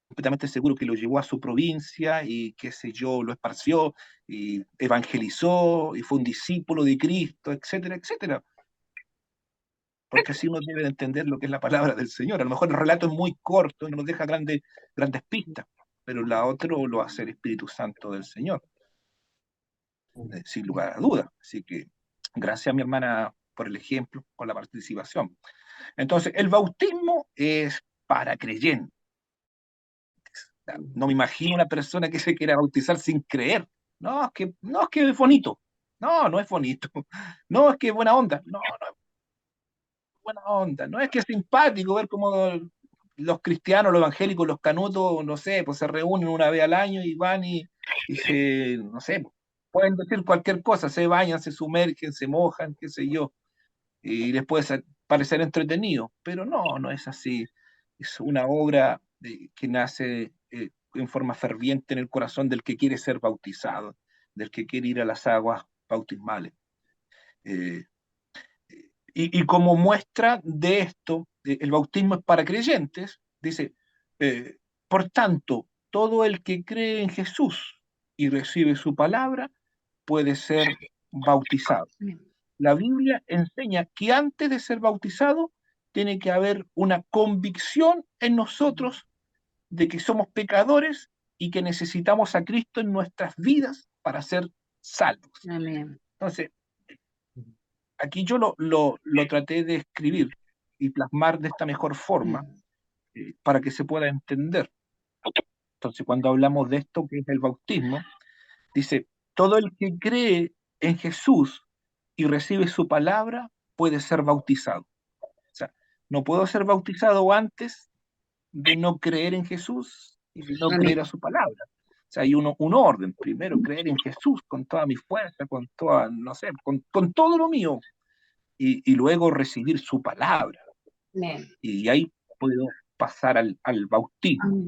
completamente seguro que lo llevó a su provincia y, qué sé yo, lo esparció y evangelizó y fue un discípulo de Cristo, etcétera, etcétera. Porque así uno debe de entender lo que es la palabra del Señor. A lo mejor el relato es muy corto y no nos deja grandes pistas, pero la otra lo hace el Espíritu Santo del Señor, sin lugar a dudas. Así que gracias, mi hermana, por el ejemplo, por la participación. Entonces, el bautismo es para creyentes. No me imagino una persona que se quiera bautizar sin creer. No es que es bonito. No, no es bonito. No, es que es buena onda. No, no es buena onda. No es que es simpático ver cómo los cristianos, los evangélicos, los canutos, no sé, pues se reúnen una vez al año y van y se, no sé, pueden decir cualquier cosa, se bañan, se sumergen, se mojan, qué sé yo, y les puede parecer entretenido, pero no, no es así. Es una obra que nace en forma ferviente en el corazón del que quiere ser bautizado, del que quiere ir a las aguas bautismales. Eh, y como muestra de esto, el bautismo es para creyentes, dice, por tanto, todo el que cree en Jesús y recibe su palabra puede ser bautizado. La Biblia enseña que antes de ser bautizado tiene que haber una convicción en nosotros de que somos pecadores y que necesitamos a Cristo en nuestras vidas para ser salvos. Amén. Entonces, aquí yo lo traté de escribir y plasmar de esta mejor forma para que se pueda entender. Entonces, cuando hablamos de esto, que es el bautismo, dice, todo el que cree en Jesús y recibe su palabra puede ser bautizado. O sea, no puedo ser bautizado antes de no creer en Jesús y de no creer a su palabra. O sea, hay un orden. Primero, creer en Jesús con toda mi fuerza, con toda, no sé, con todo lo mío. Y luego recibir su palabra. Amén. Y ahí puedo pasar al bautismo.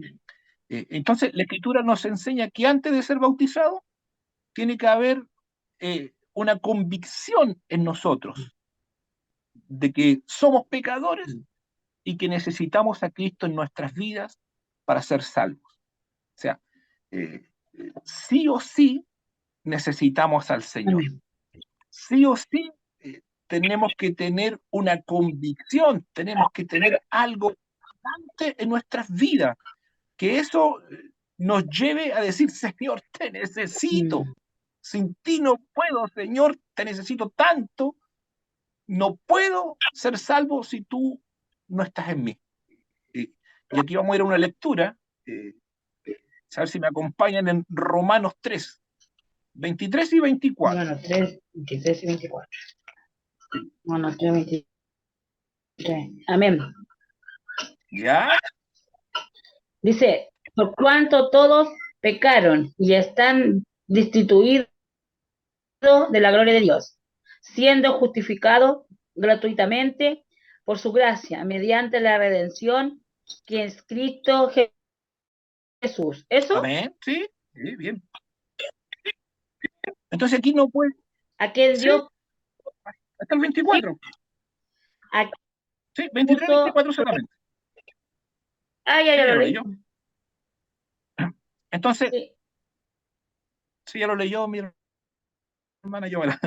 Entonces, la Escritura nos enseña que antes de ser bautizado, tiene que haber una convicción en nosotros de que somos pecadores y que necesitamos a Cristo en nuestras vidas para ser salvos. O sea, sí o sí necesitamos al Señor. Amén. Sí o sí tenemos que tener una convicción, tenemos que tener algo en nuestras vidas, que eso nos lleve a decir, Señor, te necesito. Sin ti no puedo, Señor, te necesito tanto. No puedo ser salvo si tú no estás en mí. Y aquí vamos a ir a una lectura, a ver si me acompañan en Romanos 3, 23 y 24. Bueno, 3, 23 y 24. Bueno, 3, 23. Amén. ¿Ya? Dice, por cuanto todos pecaron y están destituidos de la gloria de Dios, siendo justificados gratuitamente por su gracia, mediante la redención que es Cristo Jesús. ¿Eso? Amén, sí, sí, bien. Entonces aquí no puede, Aquel sí, Dios hasta el 24. aquí Sí, 23, puso... 24 solamente. Ah, Sí, ya ya lo lo leí. leyó. Entonces, Sí. sí, ya lo leyó mi hermana Yoela.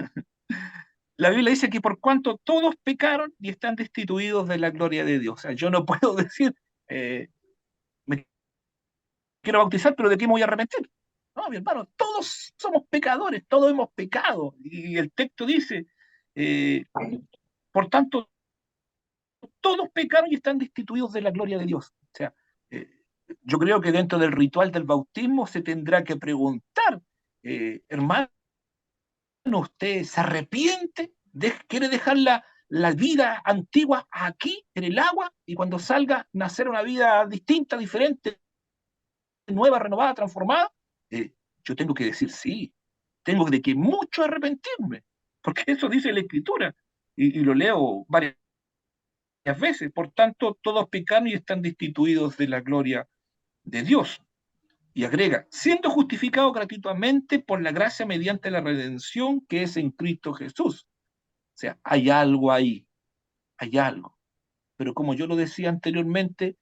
La Biblia dice que por cuanto todos pecaron y están destituidos de la gloria de Dios. O sea, yo no puedo decir, me quiero bautizar, pero ¿de qué me voy a arrepentir? No, mi hermano, todos somos pecadores, todos hemos pecado. Y el texto dice, eh, por tanto, todos pecaron y están destituidos de la gloria de Dios. O sea, eh, yo creo que dentro del ritual del bautismo se tendrá que preguntar, hermano, ¿usted se arrepiente? ¿Quiere dejar la vida antigua aquí, en el agua, y cuando salga, nacer una vida distinta, diferente, nueva, renovada, transformada? Yo tengo que decir sí, tengo de que mucho arrepentirme, porque eso dice la Escritura, y lo leo varias veces. Por tanto, todos pecaron y están destituidos de la gloria de Dios. Y agrega, siendo justificado gratuitamente por la gracia mediante la redención que es en Cristo Jesús. O sea, hay algo ahí, hay algo. Pero como yo lo decía anteriormente,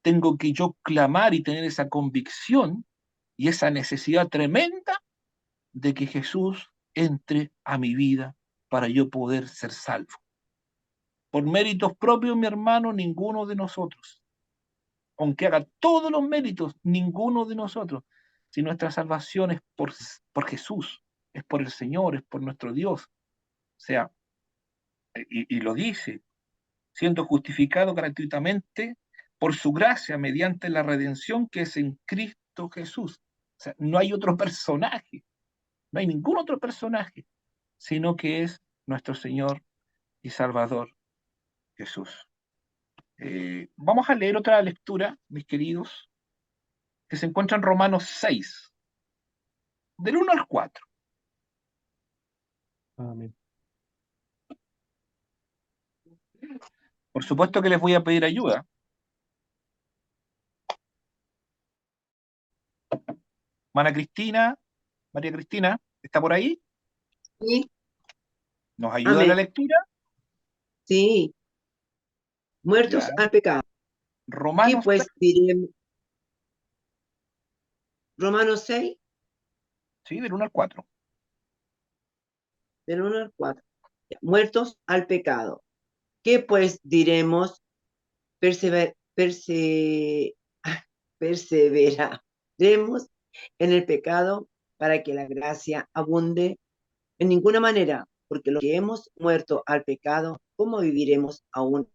tengo que yo clamar y tener esa convicción y esa necesidad tremenda de que Jesús entre a mi vida para yo poder ser salvo. Por méritos propios, mi hermano, ninguno de nosotros, aunque haga todos los méritos, ninguno de nosotros, si nuestra salvación es por Jesús, es por el Señor, es por nuestro Dios. O sea, y lo dice, siendo justificado gratuitamente por su gracia mediante la redención que es en Cristo Jesús. O sea, no hay otro personaje, no hay ningún otro personaje, sino que es nuestro Señor y Salvador Jesús. Vamos a leer otra lectura, mis queridos, que se encuentra en Romanos 6, del 1 al 4. Amén. Por supuesto que les voy a pedir ayuda. María Cristina, ¿está por ahí? Sí, ¿Nos ayuda en la amén. lectura? Sí, muertos Ya. al pecado. ¿Qué Romanos 6, pues diremos? Romanos 6, sí, del 1 al 4. del 1 al 4. Muertos al pecado. ¿Qué pues diremos? Persever- perse- Perseveraremos en el pecado para que la gracia abunde. En ninguna manera, porque los que hemos muerto al pecado, ¿cómo viviremos aún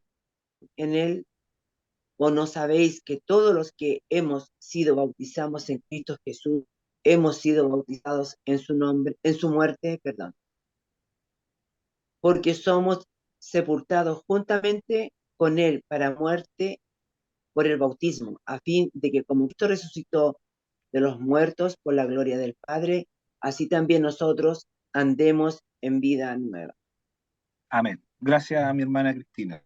en él? ¿O no sabéis que todos los que hemos sido bautizados en Cristo Jesús, hemos sido bautizados en su nombre, en su muerte, perdón? Porque somos sepultados juntamente con él para muerte por el bautismo, a fin de que como Cristo resucitó de los muertos por la gloria del Padre, así también nosotros andemos en vida nueva. Amén. Gracias a mi hermana Cristina.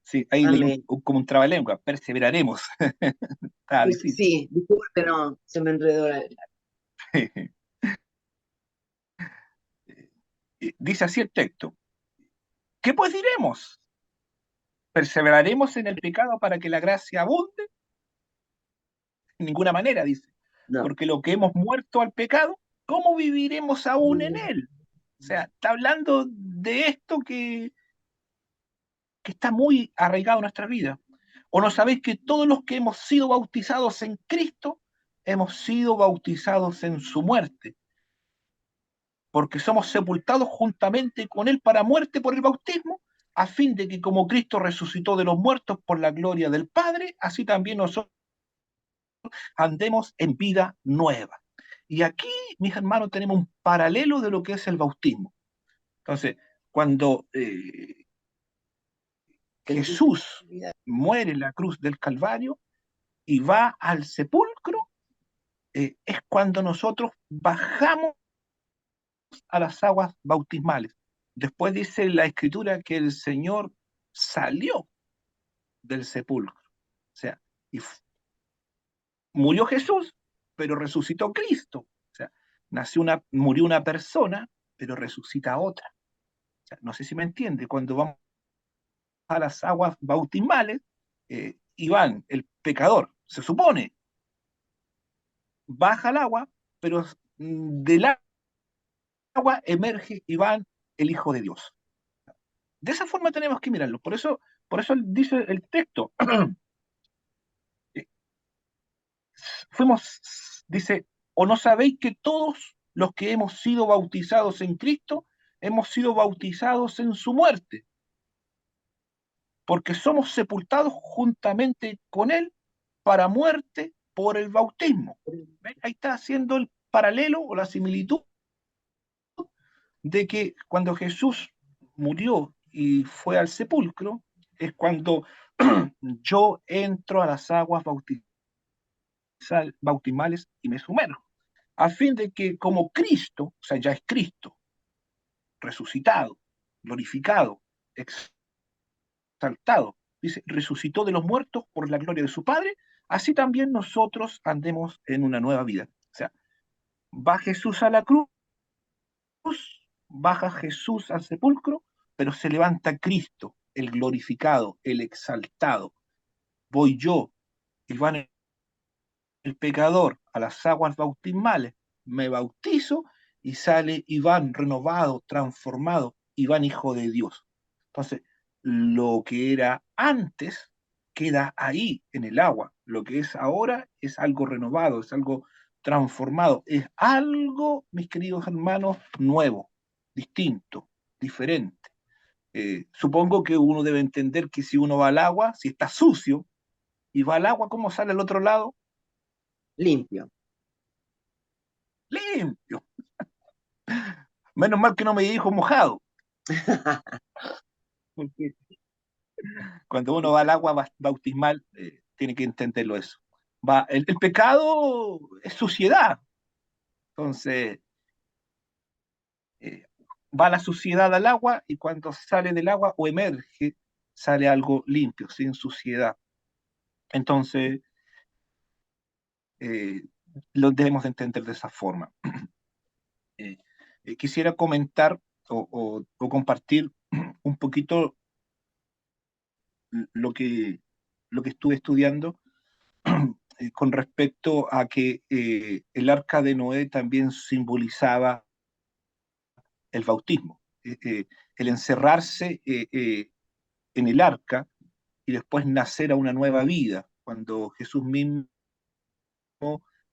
Sí, ahí leí Amén. como un trabalengua, perseveraremos. Está Pues difícil. sí, disculpe, no, se me enredó la... Dice así el texto. ¿Qué pues diremos? ¿Perseveraremos en el pecado para que la gracia abunde? En ninguna manera, dice. No. Porque lo que hemos muerto al pecado, ¿cómo viviremos aún en él? O sea, está hablando de esto que está muy arraigado en nuestra vida. ¿O no sabéis que todos los que hemos sido bautizados en Cristo, hemos sido bautizados en su muerte? Porque somos sepultados juntamente con él para muerte por el bautismo, a fin de que como Cristo resucitó de los muertos por la gloria del Padre, así también nosotros andemos en vida nueva. Y aquí, mis hermanos, tenemos un paralelo de lo que es el bautismo. Entonces, cuando Jesús muere en la cruz del Calvario y va al sepulcro, es cuando nosotros bajamos a las aguas bautismales. Después dice la Escritura que el Señor salió del sepulcro. O sea, murió Jesús, pero resucitó Cristo. O sea, murió una persona, pero resucita otra. O sea, no sé si me entiende. Cuando vamos a las aguas bautismales, Iván, el pecador, se supone, baja al agua, pero del agua emerge Iván, el Hijo de Dios. De esa forma tenemos que mirarlo. Por eso dice el texto, dice, ¿o no sabéis que todos los que hemos sido bautizados en Cristo, hemos sido bautizados en su muerte? Porque somos sepultados juntamente con él para muerte por el bautismo. ¿Ven? Ahí está haciendo el paralelo o la similitud de que cuando Jesús murió y fue al sepulcro, es cuando yo entro a las aguas bautismales y me sumerjo, a fin de que como Cristo, o sea, ya es Cristo, resucitado, glorificado, exaltado, dice, resucitó de los muertos por la gloria de su Padre, así también nosotros andemos en una nueva vida. O sea, va Jesús a la cruz, baja Jesús al sepulcro, pero se levanta Cristo, el glorificado, el exaltado. Voy yo, Iván el pecador, a las aguas bautismales, me bautizo y sale Iván renovado, transformado, Iván hijo de Dios. Entonces, lo que era antes queda ahí en el agua. Lo que es ahora es algo renovado, es algo transformado, es algo, mis queridos hermanos, nuevo, distinto, diferente. Supongo que uno debe entender que si uno va al agua, si está sucio y va al agua, ¿cómo sale al otro lado? Limpio. Limpio. Menos mal que no me dijo mojado. Porque cuando uno va al agua bautismal, tiene que entenderlo eso. El pecado es suciedad. Entonces, va la suciedad al agua y cuando sale del agua o emerge, sale algo limpio, sin suciedad. Entonces, lo debemos de entender de esa forma. Quisiera comentar o compartir un poquito lo que estuve estudiando con respecto a que el arca de Noé también simbolizaba el bautismo, el encerrarse en el arca y después nacer a una nueva vida, cuando Jesús mismo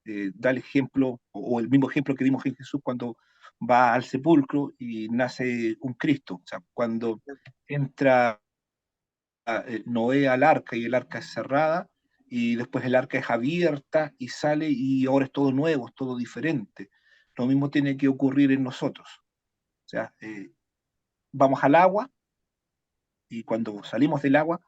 da el ejemplo, o el mismo ejemplo que vimos en Jesús cuando va al sepulcro y nace un Cristo, o sea, cuando entra Noé al arca y el arca es cerrada, y después el arca es abierta y sale y ahora es todo nuevo, es todo diferente. Lo mismo tiene que ocurrir en nosotros. O sea, vamos al agua y cuando salimos del agua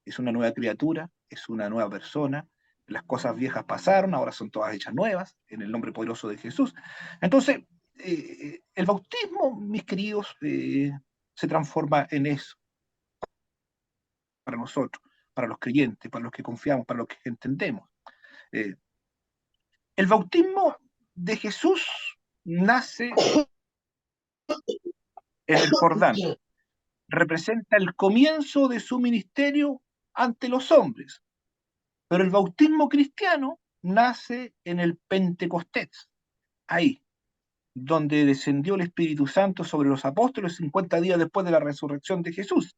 es una nueva criatura, es una nueva persona. Las cosas viejas pasaron, ahora son todas hechas nuevas, en el nombre poderoso de Jesús. Entonces, el bautismo, mis queridos, se transforma en eso para nosotros, para los creyentes, para los que confiamos, para los que entendemos. El bautismo de Jesús nace en el Jordán, representa el comienzo de su ministerio ante los hombres, pero el bautismo cristiano nace en el Pentecostés, ahí, donde descendió el Espíritu Santo sobre los apóstoles 50 días después de la resurrección de Jesús.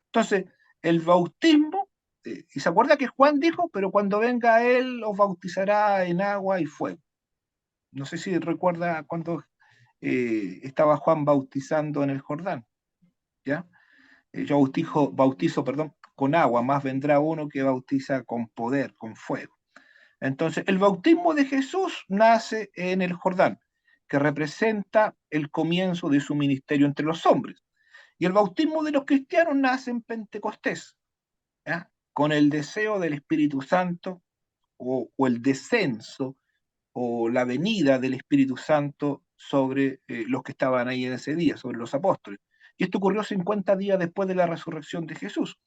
Entonces, el bautismo, y se acuerda que Juan dijo, pero cuando venga Él os bautizará en agua y fuego. No sé si recuerda cuando estaba Juan bautizando en el Jordán, ¿ya? Yo bautizo, con agua, más vendrá uno que bautiza con poder, con fuego. Entonces, el bautismo de Jesús nace en el Jordán, que representa el comienzo de su ministerio entre los hombres. Y el bautismo de los cristianos nace en Pentecostés, ¿ya? Con el deseo del Espíritu Santo o el descenso o la venida del Espíritu Santo sobre los que estaban ahí en ese día, sobre los apóstoles. Y esto ocurrió 50 días después de la resurrección de Jesús.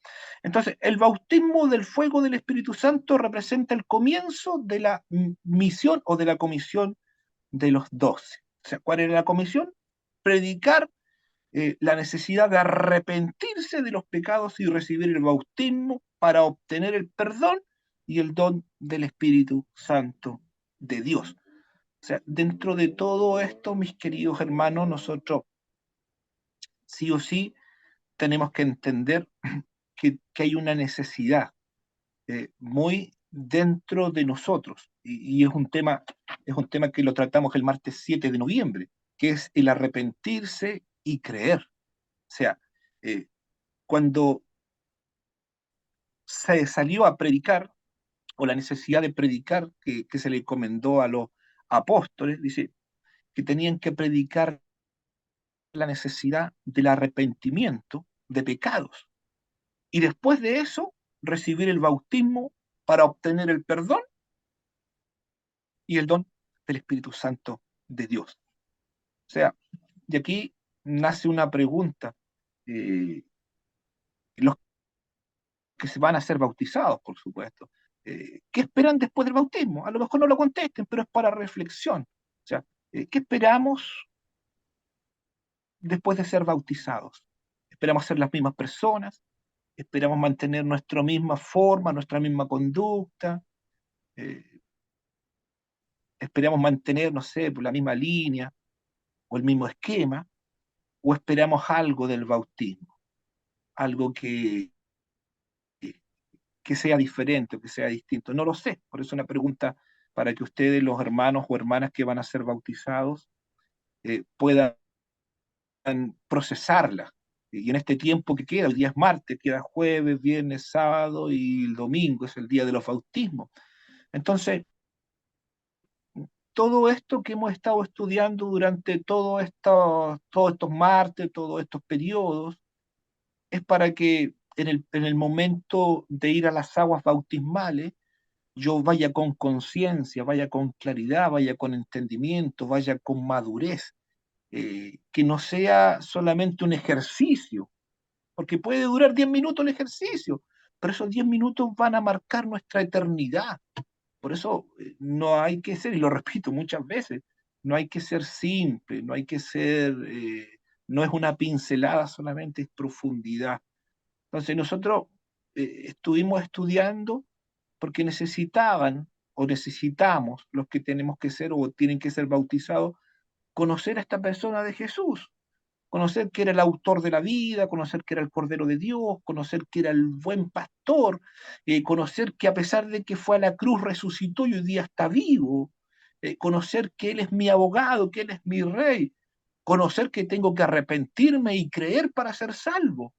Entonces, el bautismo del fuego del Espíritu Santo representa el comienzo de la misión o de la comisión de los 12. O sea, ¿cuál era la comisión? Predicar la necesidad de arrepentirse de los pecados y recibir el bautismo para obtener el perdón y el don del Espíritu Santo de Dios. O sea, dentro de todo esto, mis queridos hermanos, nosotros sí o sí tenemos que entender que hay una necesidad muy dentro de nosotros. Y es un tema que lo tratamos el martes 7 de noviembre, que es el arrepentirse y creer. O sea, eh, cuando se salió a predicar, o la necesidad de predicar que se le encomendó a los apóstoles, dice que tenían que predicar la necesidad del arrepentimiento de pecados. Y después de eso, recibir el bautismo para obtener el perdón y el don del Espíritu Santo de Dios. O sea, de aquí nace una pregunta. Los que se van a ser bautizados, por supuesto. ¿Qué esperan después del bautismo? A lo mejor no lo contesten, pero es para reflexión. O sea, ¿qué esperamos después de ser bautizados? ¿Esperamos ser las mismas personas? ¿Esperamos mantener nuestra misma forma, nuestra misma conducta? ¿Esperamos mantener, no sé, la misma línea o el mismo esquema? ¿O esperamos algo del bautismo? Algo que sea diferente o que sea distinto. No lo sé, por eso es una pregunta para que ustedes, los hermanos o hermanas que van a ser bautizados, puedan procesarla. Y en este tiempo que queda, el día es martes, queda jueves, viernes, sábado y el domingo es el día de los bautismos. Entonces, todo esto que hemos estado estudiando durante todos estos martes, todos estos periodos, es para que en el momento de ir a las aguas bautismales, yo vaya con conciencia, vaya con claridad, vaya con entendimiento, vaya con madurez, que no sea solamente un ejercicio, porque puede durar 10 minutos el ejercicio, pero esos 10 minutos van a marcar nuestra eternidad. Por eso no hay que ser, y lo repito muchas veces, no hay que ser simple, no hay que ser, no es una pincelada solamente, es profundidad. Entonces nosotros estuvimos estudiando porque necesitaban o necesitamos los que tenemos que ser o tienen que ser bautizados, conocer a esta persona de Jesús, conocer que era el autor de la vida, conocer que era el Cordero de Dios, conocer que era el buen pastor, conocer que a pesar de que fue a la cruz resucitó y hoy día está vivo, conocer que Él es mi abogado, que Él es mi rey, conocer que tengo que arrepentirme y creer para ser salvo,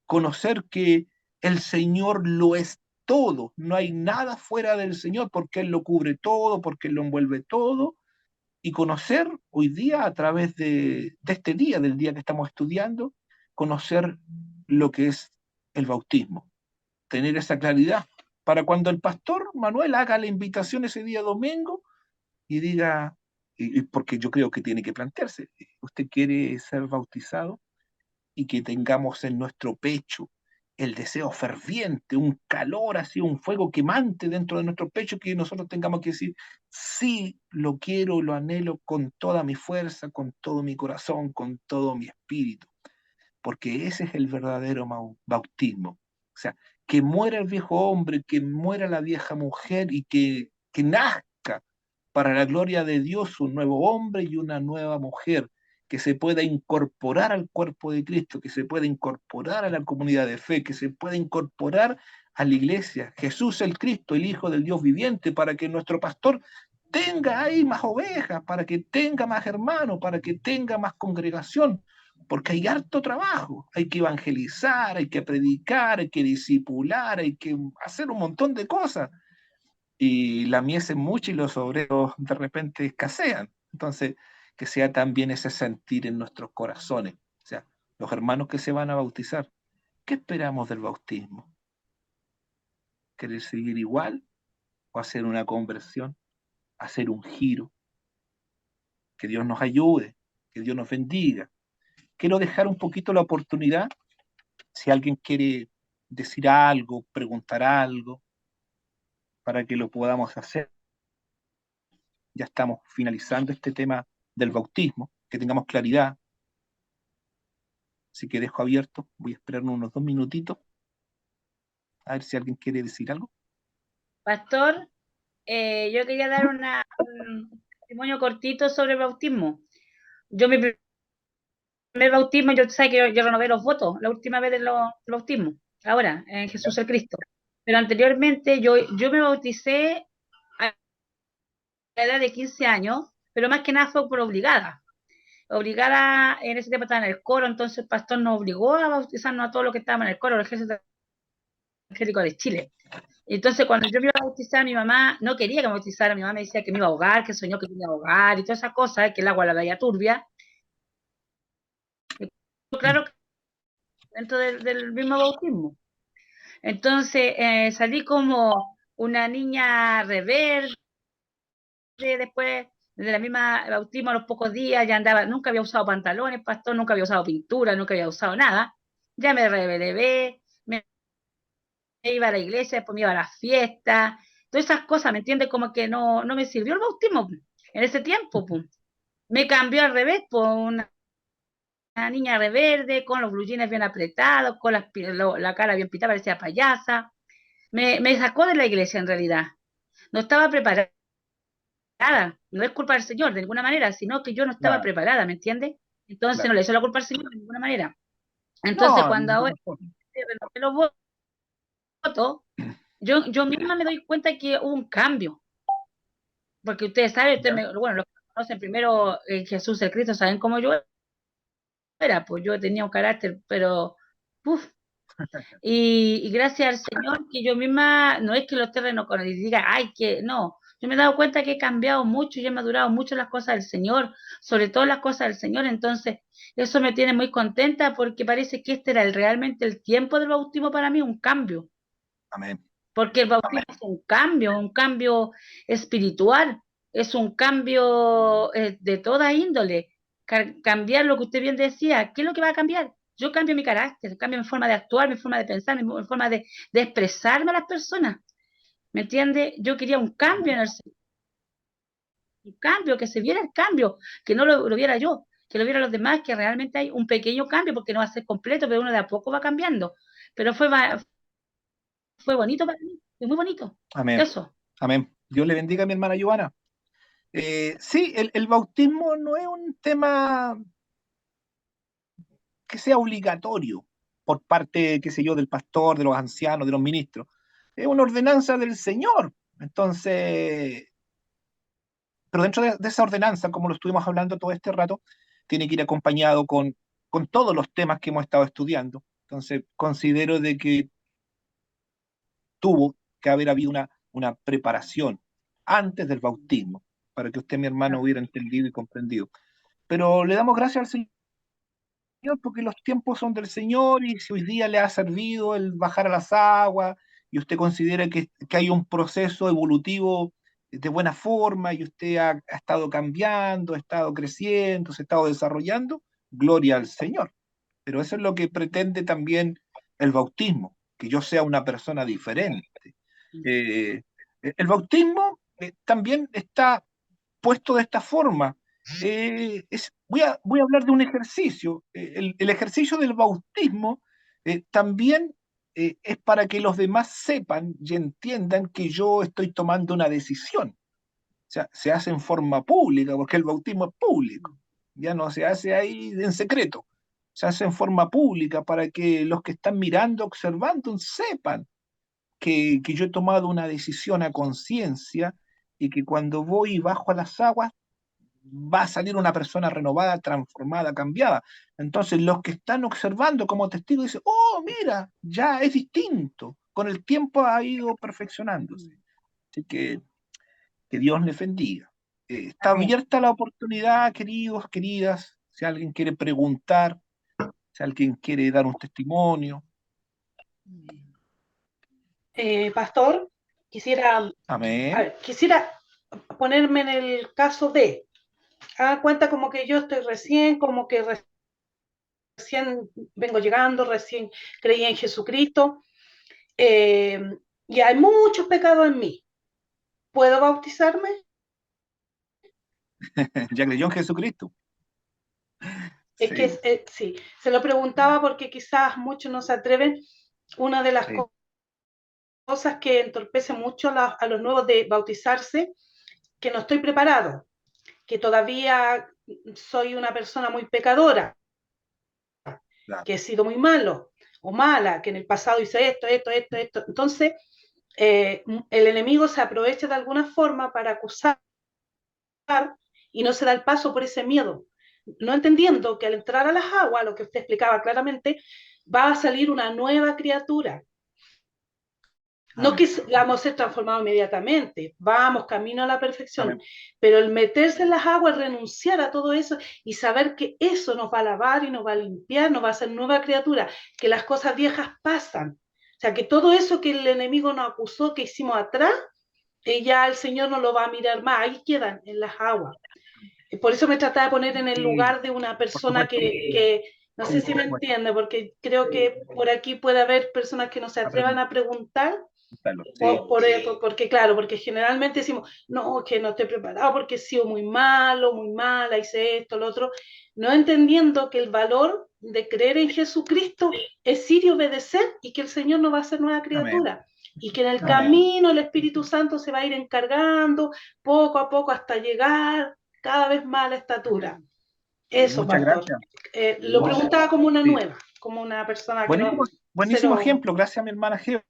conocer que el Señor lo es todo, no hay nada fuera del Señor porque Él lo cubre todo, porque Él lo envuelve todo, y conocer hoy día a través de este día, del día que estamos estudiando, conocer lo que es el bautismo, tener esa claridad para cuando el pastor Manuel haga la invitación ese día domingo y diga, y porque yo creo que tiene que plantearse, ¿usted quiere ser bautizado? Y que tengamos en nuestro pecho el deseo ferviente, un calor así, un fuego quemante dentro de nuestro pecho, que nosotros tengamos que decir, sí, lo quiero, lo anhelo con toda mi fuerza, con todo mi corazón, con todo mi espíritu, porque ese es el verdadero bautismo. O sea, que muera el viejo hombre, que muera la vieja mujer y que nazca para la gloria de Dios un nuevo hombre y una nueva mujer, que se pueda incorporar al cuerpo de Cristo, que se pueda incorporar a la comunidad de fe, que se pueda incorporar a la iglesia. Jesús el Cristo, el Hijo del Dios viviente, para que nuestro pastor tenga ahí más ovejas, para que tenga más hermanos, para que tenga más congregación, porque hay harto trabajo, hay que evangelizar, hay que predicar, hay que discipular, hay que hacer un montón de cosas. Y la mies es mucha y los obreros de repente escasean. Entonces, que sea también ese sentir en nuestros corazones. O sea, los hermanos que se van a bautizar, ¿qué esperamos del bautismo? ¿Querer seguir igual o hacer una conversión, hacer un giro? Que Dios nos ayude, que Dios nos bendiga. Quiero dejar un poquito la oportunidad, si alguien quiere decir algo, preguntar algo, para que lo podamos hacer. Ya estamos finalizando este tema del bautismo, que tengamos claridad. Así que dejo abierto, voy a esperar unos 2 minutitos, a ver si alguien quiere decir algo. Pastor, yo quería dar un testimonio cortito sobre el bautismo. Yo mi primer bautismo, yo sé que yo renové los votos, la última vez de los bautismos, ahora, en Jesús el Cristo. Pero anteriormente yo me bauticé a la edad de 15 años, pero más que nada fue por obligada. Obligada, en ese tiempo estaba en el coro, entonces el pastor nos obligó a bautizarnos a todos los que estábamos en el coro, el ejército evangélico de Chile. Entonces, cuando yo me iba a bautizar, mi mamá no quería que me bautizara, mi mamá me decía que me iba a ahogar, que soñó que me iba a ahogar y todas esas cosas, que el agua la veía turbia. Claro, dentro del mismo bautismo. Entonces, salí como una niña rebelde, después de la misma bautismo a los pocos días, ya andaba, nunca había usado pantalones, pastor, nunca había usado pintura, nunca había usado nada. Ya me rebelé, me iba a la iglesia, después me iba a las fiestas, todas esas cosas, ¿me entiendes? Como que no me sirvió el bautismo en ese tiempo, pum. Me cambió al revés, por una niña reverde, con los blue jeans bien apretados, con la cara bien pintada, parecía payasa. Me sacó de la iglesia en realidad. No estaba preparada. No es culpa del Señor de ninguna manera, sino que yo no estaba Claro, preparada, ¿me entiendes? Entonces claro. no le echo la culpa al Señor de ninguna manera. Entonces No, de cuando ahora ninguna forma. renové los votos, yo misma me doy cuenta que hubo un cambio, porque ustedes saben, Ya. bueno, los que me conocen primero, Jesús el Cristo, saben cómo yo era, pues yo tenía un carácter, pero, uf, y gracias al Señor que yo misma, no es que lo esté y diga, ay, que no, yo me he dado cuenta que he cambiado mucho y he madurado mucho las cosas del Señor, sobre todo las cosas del Señor, entonces eso me tiene muy contenta porque parece que este era realmente el tiempo del bautismo para mí, un cambio, Amén. porque el bautismo es un cambio espiritual, es un cambio de toda índole. Cambiar lo que usted bien decía, ¿qué es lo que va a cambiar? Yo cambio mi carácter, cambio mi forma de actuar, mi forma de pensar, mi forma de expresarme a las personas. ¿Me entiende? Yo quería un cambio en el un cambio, que se viera el cambio, que no lo viera yo, que lo vieran los demás, que realmente hay un pequeño cambio, porque no va a ser completo, pero uno de a poco va cambiando. Pero fue bonito para mí, fue muy bonito. Amén. Eso. Amén. Dios le bendiga a mi hermana Giovanna. Sí, el bautismo no es un tema que sea obligatorio por parte, qué sé yo, del pastor, de los ancianos, de los ministros. Es una ordenanza del Señor. Entonces, pero dentro de esa ordenanza, como lo estuvimos hablando todo este rato, tiene que ir acompañado con todos los temas que hemos estado estudiando. Entonces, considero de que tuvo que haber habido una preparación antes del bautismo, para que usted, mi hermano, hubiera entendido y comprendido. Pero le damos gracias al Señor porque los tiempos son del Señor y si hoy día le ha servido el bajar a las aguas y usted considera que hay un proceso evolutivo de buena forma y usted ha estado cambiando, ha estado creciendo, se ha estado desarrollando, gloria al Señor. Pero eso es lo que pretende también el bautismo, que yo sea una persona diferente. Eh, el bautismo también está puesto de esta forma. Voy a hablar de un ejercicio. El ejercicio del bautismo también es para que los demás sepan y entiendan que yo estoy tomando una decisión. O sea, se hace en forma pública, porque el bautismo es público. Ya no se hace ahí en secreto. Se hace en forma pública para que los que están mirando, observando, sepan que yo he tomado una decisión a conciencia y que cuando voy bajo a las aguas va a salir una persona renovada, transformada, cambiada. Entonces, los que están observando como testigos dicen, oh, mira, ya es distinto. Con el tiempo ha ido perfeccionándose. Así que Dios les bendiga. Está Amén. abierta la oportunidad, queridos, queridas, si alguien quiere preguntar, si alguien quiere dar un testimonio. Pastor, quisiera Amén. ponerme en el caso de, hagan cuenta como que yo estoy recién, como que recién vengo llegando, recién creí en Jesucristo, y hay muchos pecados en mí. ¿Puedo bautizarme? Ya creyó en Jesucristo. Es que Sí, sí, se lo preguntaba porque quizás muchos no se atreven. Una de las sí. cosas que entorpece mucho a los nuevos de bautizarse, que no estoy preparado, que todavía soy una persona muy pecadora, Claro. que he sido muy malo o mala, que en el pasado hice esto. Entonces, el enemigo se aprovecha de alguna forma para acusar y no se da el paso por ese miedo, no entendiendo que al entrar a las aguas, lo que usted explicaba claramente, va a salir una nueva criatura. No Amén. que vamos a ser transformados inmediatamente, vamos camino a la perfección, Amén. pero el meterse en las aguas, renunciar a todo eso y saber que eso nos va a lavar y nos va a limpiar, nos va a hacer nueva criatura, que las cosas viejas pasan. O sea, que todo eso que el enemigo nos acusó que hicimos atrás, ya el Señor no lo va a mirar más, ahí quedan en las aguas. Por eso me trataba de poner en el Sí, lugar de una por persona supuesto. que no sé Sí, si por me supuesto. entiende, porque creo que por aquí puede haber personas que no se A atrevan a preguntar preguntarlo. Sí, porque claro, porque generalmente decimos, no, que no estoy preparado porque he sido muy malo, muy mala, hice esto, lo otro, no entendiendo que el valor de creer en Jesucristo es ir y obedecer y que el Señor nos va a hacer nueva amén. criatura y que en el Amén. camino el Espíritu Santo se va a ir encargando poco a poco hasta llegar cada vez más a la estatura. Eso, Muchas pastor. gracias. Lo preguntaba como una Sí. nueva, como una persona que no, Buenísimo, buenísimo cero. ejemplo. Gracias a mi hermana Geo.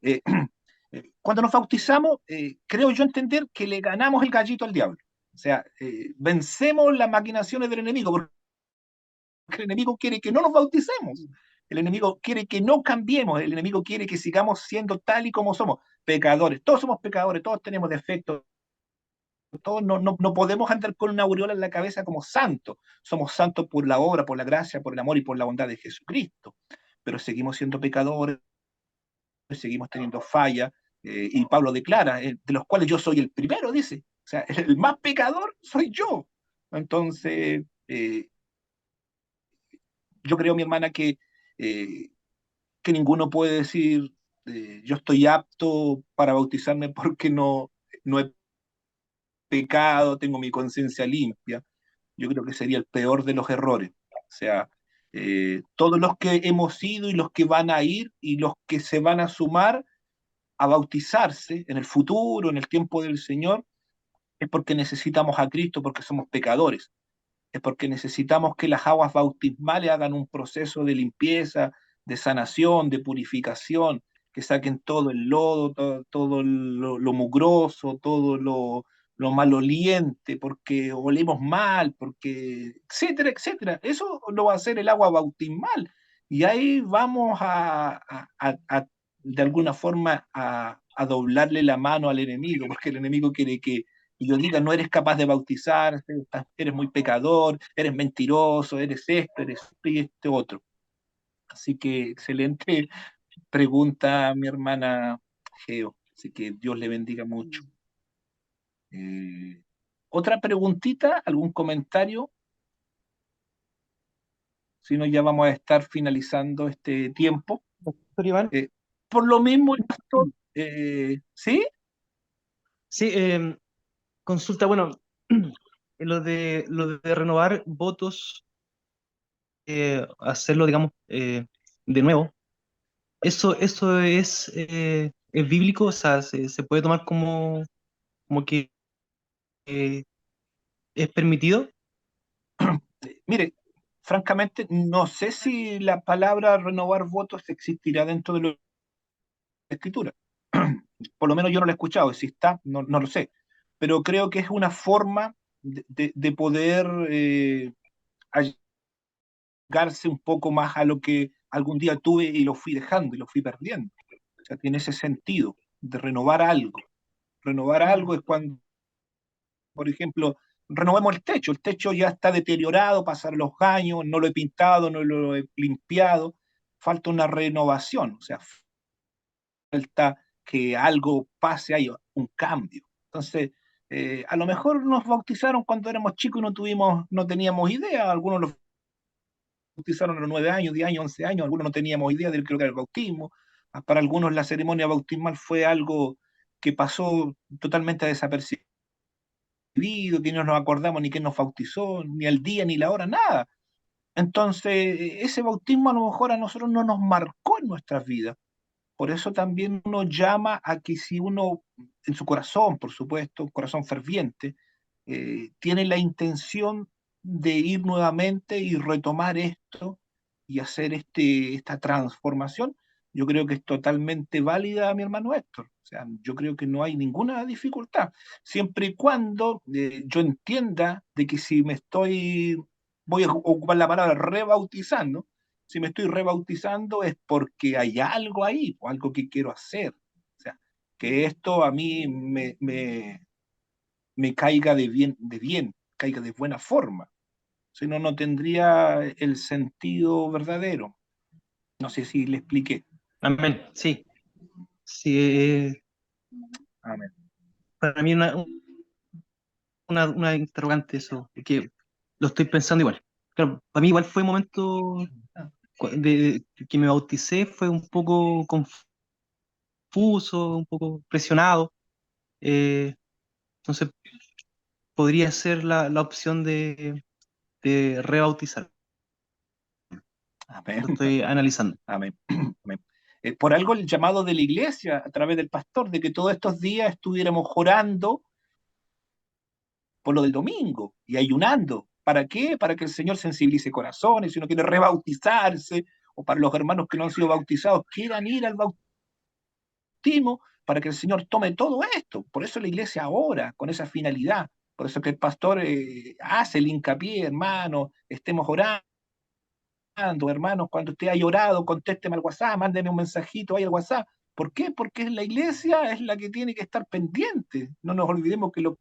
Eh, cuando nos bautizamos, creo yo entender que le ganamos el gallito al diablo. O sea, vencemos las maquinaciones del enemigo, porque el enemigo quiere que no nos bauticemos. El enemigo quiere que no cambiemos. El enemigo quiere que sigamos siendo tal y como somos, pecadores. Todos somos pecadores, todos tenemos defectos. Todos no podemos andar con una aureola en la cabeza como santos. Somos santos por la obra, por la gracia, por el amor y por la bondad de Jesucristo. Pero seguimos siendo pecadores, seguimos teniendo fallas, y Pablo declara, de los cuales yo soy el primero, dice. O sea, el más pecador soy yo. Entonces, yo creo, mi hermana, eh, que ninguno puede decir, yo estoy apto para bautizarme porque no he pecado, tengo mi conciencia limpia. Yo creo que sería el peor de los errores. O sea, todos los que hemos ido y los que van a ir y los que se van a sumar a bautizarse en el futuro, en el tiempo del Señor, es porque necesitamos a Cristo, porque somos pecadores. Es porque necesitamos que las aguas bautismales hagan un proceso de limpieza, de sanación, de purificación, que saquen todo el lodo, todo lo mugroso, todo lo maloliente, porque olemos mal, porque, etcétera, etcétera. Eso lo va a hacer el agua bautismal. Y ahí vamos de alguna forma, a doblarle la mano al enemigo, porque el enemigo quiere que yo diga, no eres capaz de bautizar, eres muy pecador, eres mentiroso, eres esto, eres esto y este otro. Así que excelente pregunta, mi hermana Geo. Así que Dios le bendiga mucho. ¿Otra preguntita? ¿Algún comentario? Si no, ya vamos a estar finalizando este tiempo. Doctor Iván, Eh, por lo mismo, pastor, ¿sí? sí, consulta, bueno, lo de renovar votos, hacerlo, digamos, de nuevo, eso es bíblico, o sea, se puede tomar como que eh, es permitido. Mire, francamente, no sé si la palabra renovar votos existirá dentro de la escritura. Por lo menos yo no lo he escuchado, y si está, no lo sé. Pero creo que es una forma de poder allegarse un poco más a lo que algún día tuve y lo fui dejando y lo fui perdiendo. O sea, tiene ese sentido de renovar algo. Renovar algo es cuando, por ejemplo, renovemos el techo ya está deteriorado, pasaron los años, no lo he pintado, no lo he limpiado, falta una renovación, o sea, falta que algo pase, hay un cambio. Entonces, a lo mejor nos bautizaron cuando éramos chicos y no teníamos idea, algunos los bautizaron a los 9 años, 10 años, 11 años, algunos no teníamos idea de lo que era el bautismo. Para algunos la ceremonia bautismal fue algo que pasó totalmente desapercibido, que no nos acordamos ni quién nos bautizó, ni el día, ni la hora, nada. Entonces, ese bautismo a lo mejor a nosotros no nos marcó en nuestras vidas. Por eso también uno llama a que si uno, en su corazón, por supuesto, un corazón ferviente, tiene la intención de ir nuevamente y retomar esto y hacer esta transformación, yo creo que es totalmente válida, mi hermano Héctor. O sea, yo creo que no hay ninguna dificultad, siempre y cuando yo entienda de que si voy a ocupar la palabra rebautizando, si me estoy rebautizando es porque hay algo ahí, o algo que quiero hacer. O sea, que esto a mí me caiga de bien, caiga de buena forma. Si no, no tendría el sentido verdadero. No sé si le expliqué. Amén. Sí, sí. Amén. Para mí una interrogante eso, que lo estoy pensando igual. Claro, para mí igual fue un momento de que me bauticé, fue un poco confuso, un poco presionado. eh, entonces podría ser la opción de rebautizar. Amén. Lo estoy analizando. Amén. Amén. Por algo el llamado de la iglesia a través del pastor, de que todos estos días estuviéramos orando por lo del domingo y ayunando. ¿Para qué? Para que el Señor sensibilice corazones, si uno quiere rebautizarse, o para los hermanos que no han sido bautizados, quieran ir al bautismo, para que el Señor tome todo esto. Por eso la iglesia ora con esa finalidad. Por eso que el pastor hace el hincapié, hermano, estemos orando, hermanos, cuando usted haya orado, contésteme al WhatsApp, mándeme un mensajito ahí al WhatsApp. ¿Por qué? Porque la iglesia es la que tiene que estar pendiente. No nos olvidemos que los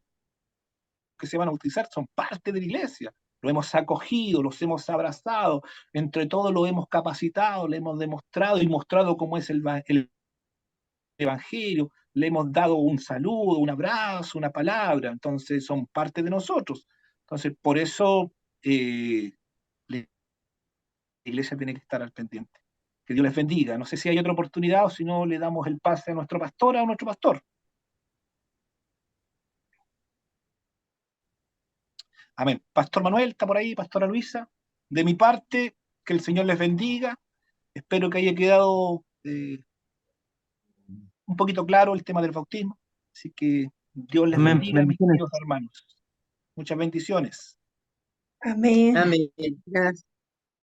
que se van a bautizar son parte de la iglesia. Lo hemos acogido, los hemos abrazado, entre todos lo hemos capacitado, le hemos demostrado y mostrado cómo es el evangelio, le hemos dado un saludo, un abrazo, una palabra, entonces son parte de nosotros. Entonces, por eso la iglesia tiene que estar al pendiente. Que Dios les bendiga. No sé si hay otra oportunidad o si no le damos el pase a nuestro pastor, a nuestro pastor. Amén. Pastor Manuel está por ahí, Pastora Luisa. De mi parte, que el Señor les bendiga. Espero que haya quedado un poquito claro el tema del bautismo. Así que Dios les Amén. bendiga, mis Bendiciones. queridos hermanos. Muchas bendiciones. Amén. Amén. Gracias.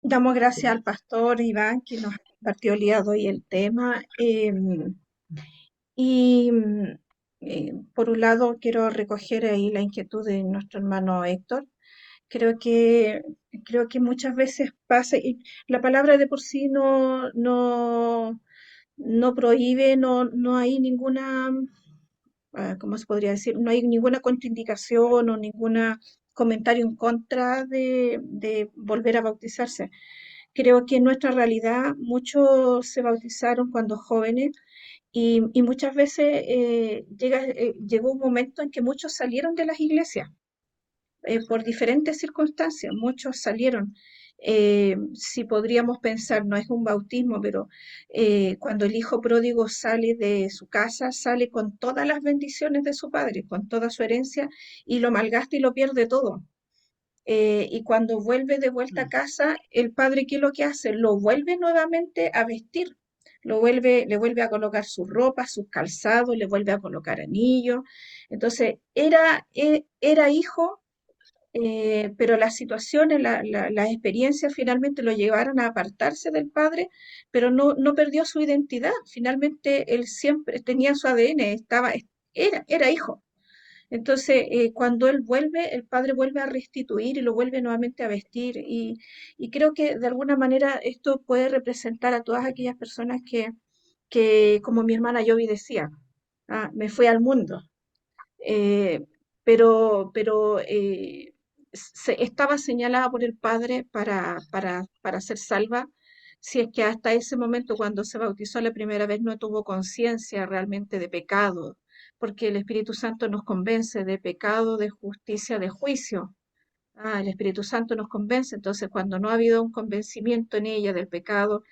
Damos gracias al pastor Iván que nos compartió el día de hoy el tema. Y por un lado quiero recoger ahí la inquietud de nuestro hermano Héctor. Creo que, creo que muchas veces pasa, y la palabra de por sí no prohíbe, no hay ninguna, ¿cómo se podría decir? No hay ninguna contraindicación o ningún comentario en contra de volver a bautizarse. Creo que en nuestra realidad muchos se bautizaron cuando jóvenes y muchas veces llegó un momento en que muchos salieron de las iglesias por diferentes circunstancias, muchos salieron. Si podríamos pensar, no es un bautismo, pero cuando el hijo pródigo sale de su casa, sale con todas las bendiciones de su padre, con toda su herencia, y lo malgasta y lo pierde todo. Y cuando vuelve de vuelta a casa, el padre, ¿qué es lo que hace? Lo vuelve nuevamente a vestir. Le vuelve a colocar sus ropas, sus calzados, le vuelve a colocar anillos. Entonces, era hijo, pero las situaciones, las experiencias finalmente lo llevaron a apartarse del padre, pero no perdió su identidad. Finalmente él siempre tenía su ADN, era hijo. Entonces, cuando él vuelve, el padre vuelve a restituir y lo vuelve nuevamente a vestir. Y creo que de alguna manera esto puede representar a todas aquellas personas como mi hermana Yobi decía, me fui al mundo. Eh, pero estaba señalada por el Padre para ser salva, si es que hasta ese momento, cuando se bautizó la primera vez, no tuvo conciencia realmente de pecado, porque el Espíritu Santo nos convence de pecado, de justicia, de juicio. El Espíritu Santo nos convence, entonces cuando no ha habido un convencimiento en ella del pecado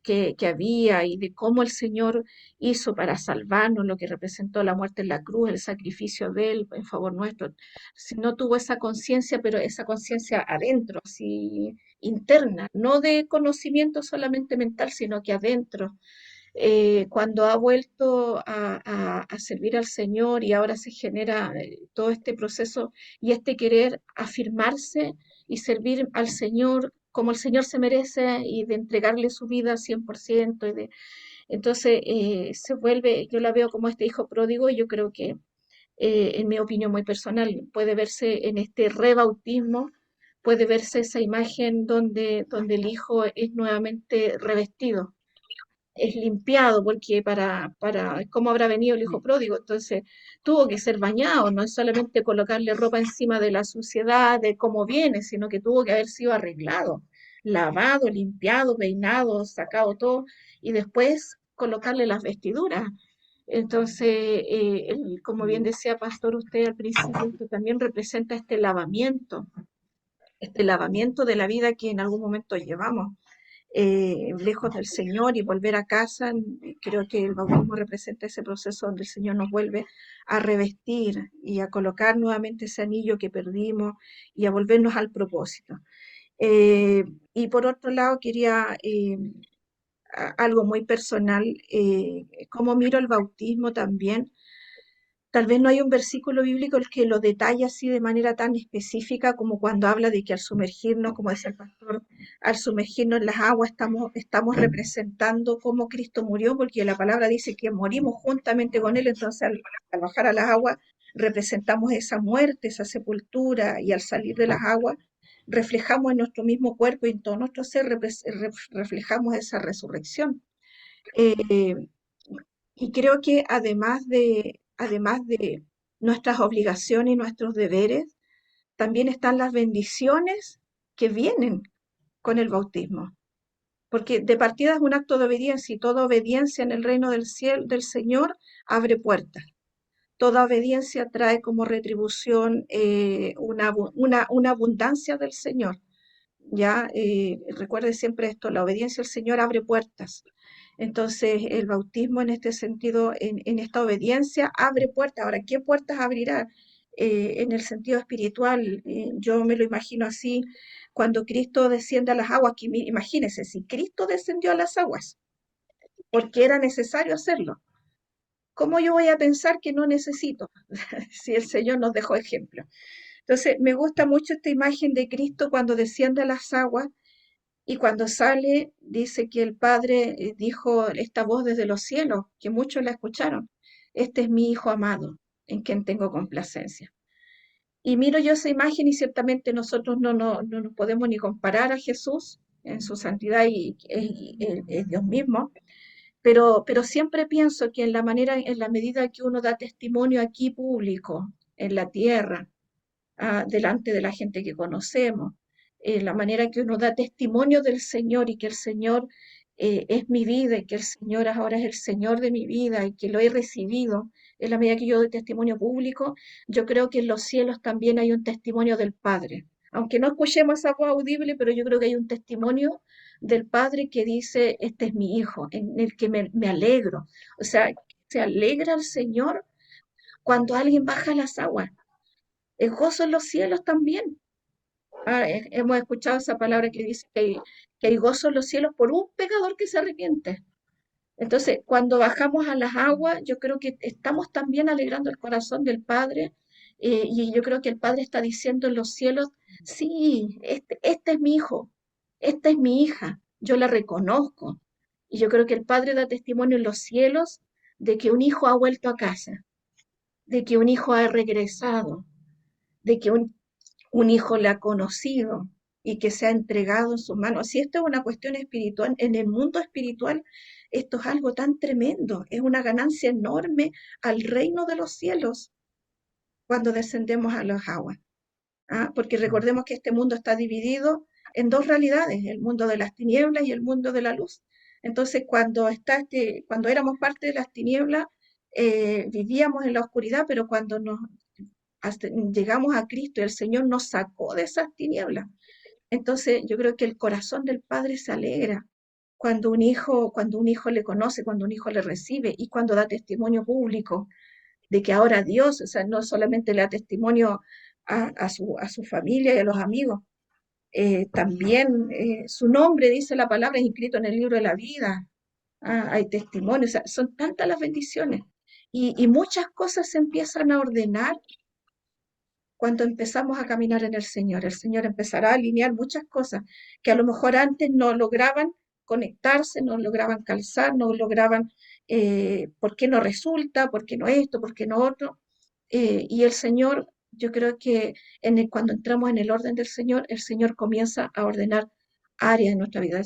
que había y de cómo el Señor hizo para salvarnos, lo que representó la muerte en la cruz, el sacrificio de Él en favor nuestro, si no tuvo esa conciencia, pero esa conciencia adentro, así interna, no de conocimiento solamente mental, sino que adentro, cuando ha vuelto a servir al Señor y ahora se genera todo este proceso y este querer afirmarse y servir al Señor como el Señor se merece y de entregarle su vida 100%. Entonces se vuelve, yo la veo como este hijo pródigo y yo creo que, en mi opinión muy personal, puede verse en este rebautismo, puede verse esa imagen donde el hijo es nuevamente revestido, es limpiado, porque ¿cómo habrá venido el hijo pródigo? Entonces, tuvo que ser bañado, no es solamente colocarle ropa encima de la suciedad, de cómo viene, sino que tuvo que haber sido arreglado, lavado, limpiado, peinado, sacado todo, y después colocarle las vestiduras. Entonces, como bien decía Pastor usted al principio, esto también representa este lavamiento de la vida que en algún momento llevamos lejos del Señor y volver a casa. Creo que el bautismo representa ese proceso donde el Señor nos vuelve a revestir y a colocar nuevamente ese anillo que perdimos y a volvernos al propósito. Eh, y por otro lado, quería algo muy personal, cómo miro el bautismo también. Tal vez no hay un versículo bíblico el que lo detalla así de manera tan específica como cuando habla de que al sumergirnos, como decía el pastor, al sumergirnos en las aguas estamos representando cómo Cristo murió, porque la palabra dice que morimos juntamente con Él, entonces al bajar a las aguas representamos esa muerte, esa sepultura, y al salir de las aguas reflejamos en nuestro mismo cuerpo y en todo nuestro ser reflejamos esa resurrección. Eh, y creo que además de nuestras obligaciones y nuestros deberes, también están las bendiciones que vienen con el bautismo. Porque de partida es un acto de obediencia y toda obediencia en el reino del cielo, del Señor, abre puertas. Toda obediencia trae como retribución una abundancia del Señor. Ya, recuerde siempre esto, la obediencia al Señor abre puertas. Entonces, el bautismo en este sentido, en esta obediencia, abre puertas. Ahora, ¿qué puertas abrirá? En el sentido espiritual, yo me lo imagino así, cuando Cristo desciende a las aguas, que imagínense, si Cristo descendió a las aguas, porque era necesario hacerlo, ¿cómo yo voy a pensar que no necesito? Si el Señor nos dejó ejemplo. Entonces, me gusta mucho esta imagen de Cristo cuando desciende a las aguas y cuando sale, dice que el Padre dijo esta voz desde los cielos, que muchos la escucharon. Este es mi Hijo amado, en quien tengo complacencia. Y miro yo esa imagen y ciertamente nosotros no nos podemos ni comparar a Jesús en su santidad y es Dios mismo, pero siempre pienso que en la medida que uno da testimonio aquí público, en la tierra, delante de la gente que conocemos, la manera que uno da testimonio del Señor y que el Señor es mi vida y que el Señor ahora es el Señor de mi vida y que lo he recibido, en la medida que yo doy testimonio público, yo creo que en los cielos también hay un testimonio del Padre. Aunque no escuchemos esa voz audible, pero yo creo que hay un testimonio del Padre que dice, este es mi Hijo, en el que me alegro. O sea, se alegra el Señor cuando alguien baja las aguas. El gozo en los cielos también. Hemos escuchado esa palabra que dice que hay gozo en los cielos por un pecador que se arrepiente. Entonces, cuando bajamos a las aguas, yo creo que estamos también alegrando el corazón del Padre, y yo creo que el Padre está diciendo en los cielos, sí, este es mi hijo, esta es mi hija, yo la reconozco. Y yo creo que el Padre da testimonio en los cielos de que un hijo ha vuelto a casa, de que un hijo ha regresado, de que un hijo le ha conocido y que se ha entregado en sus manos. Si esto es una cuestión espiritual, en el mundo espiritual, esto es algo tan tremendo, es una ganancia enorme al reino de los cielos cuando descendemos a las aguas. Porque recordemos que este mundo está dividido en dos realidades, el mundo de las tinieblas y el mundo de la luz. Entonces, cuando éramos parte de las tinieblas, vivíamos en la oscuridad, pero cuando llegamos a Cristo y el Señor nos sacó de esas tinieblas, entonces yo creo que el corazón del Padre se alegra cuando un hijo le conoce, cuando un hijo le recibe y cuando da testimonio público de que ahora Dios, o sea, no solamente le da testimonio a su familia y a los amigos, también su nombre, dice la palabra, es inscrito en el libro de la vida. Hay testimonios, o sea, son tantas las bendiciones y muchas cosas se empiezan a ordenar cuando empezamos a caminar en el Señor. El Señor empezará a alinear muchas cosas que a lo mejor antes no lograban conectarse, no lograban calzar, no lograban, ¿por qué no resulta? ¿Por qué no esto? ¿Por qué no otro? Y el Señor, yo creo que cuando entramos en el orden del Señor, el Señor comienza a ordenar áreas de nuestra vida.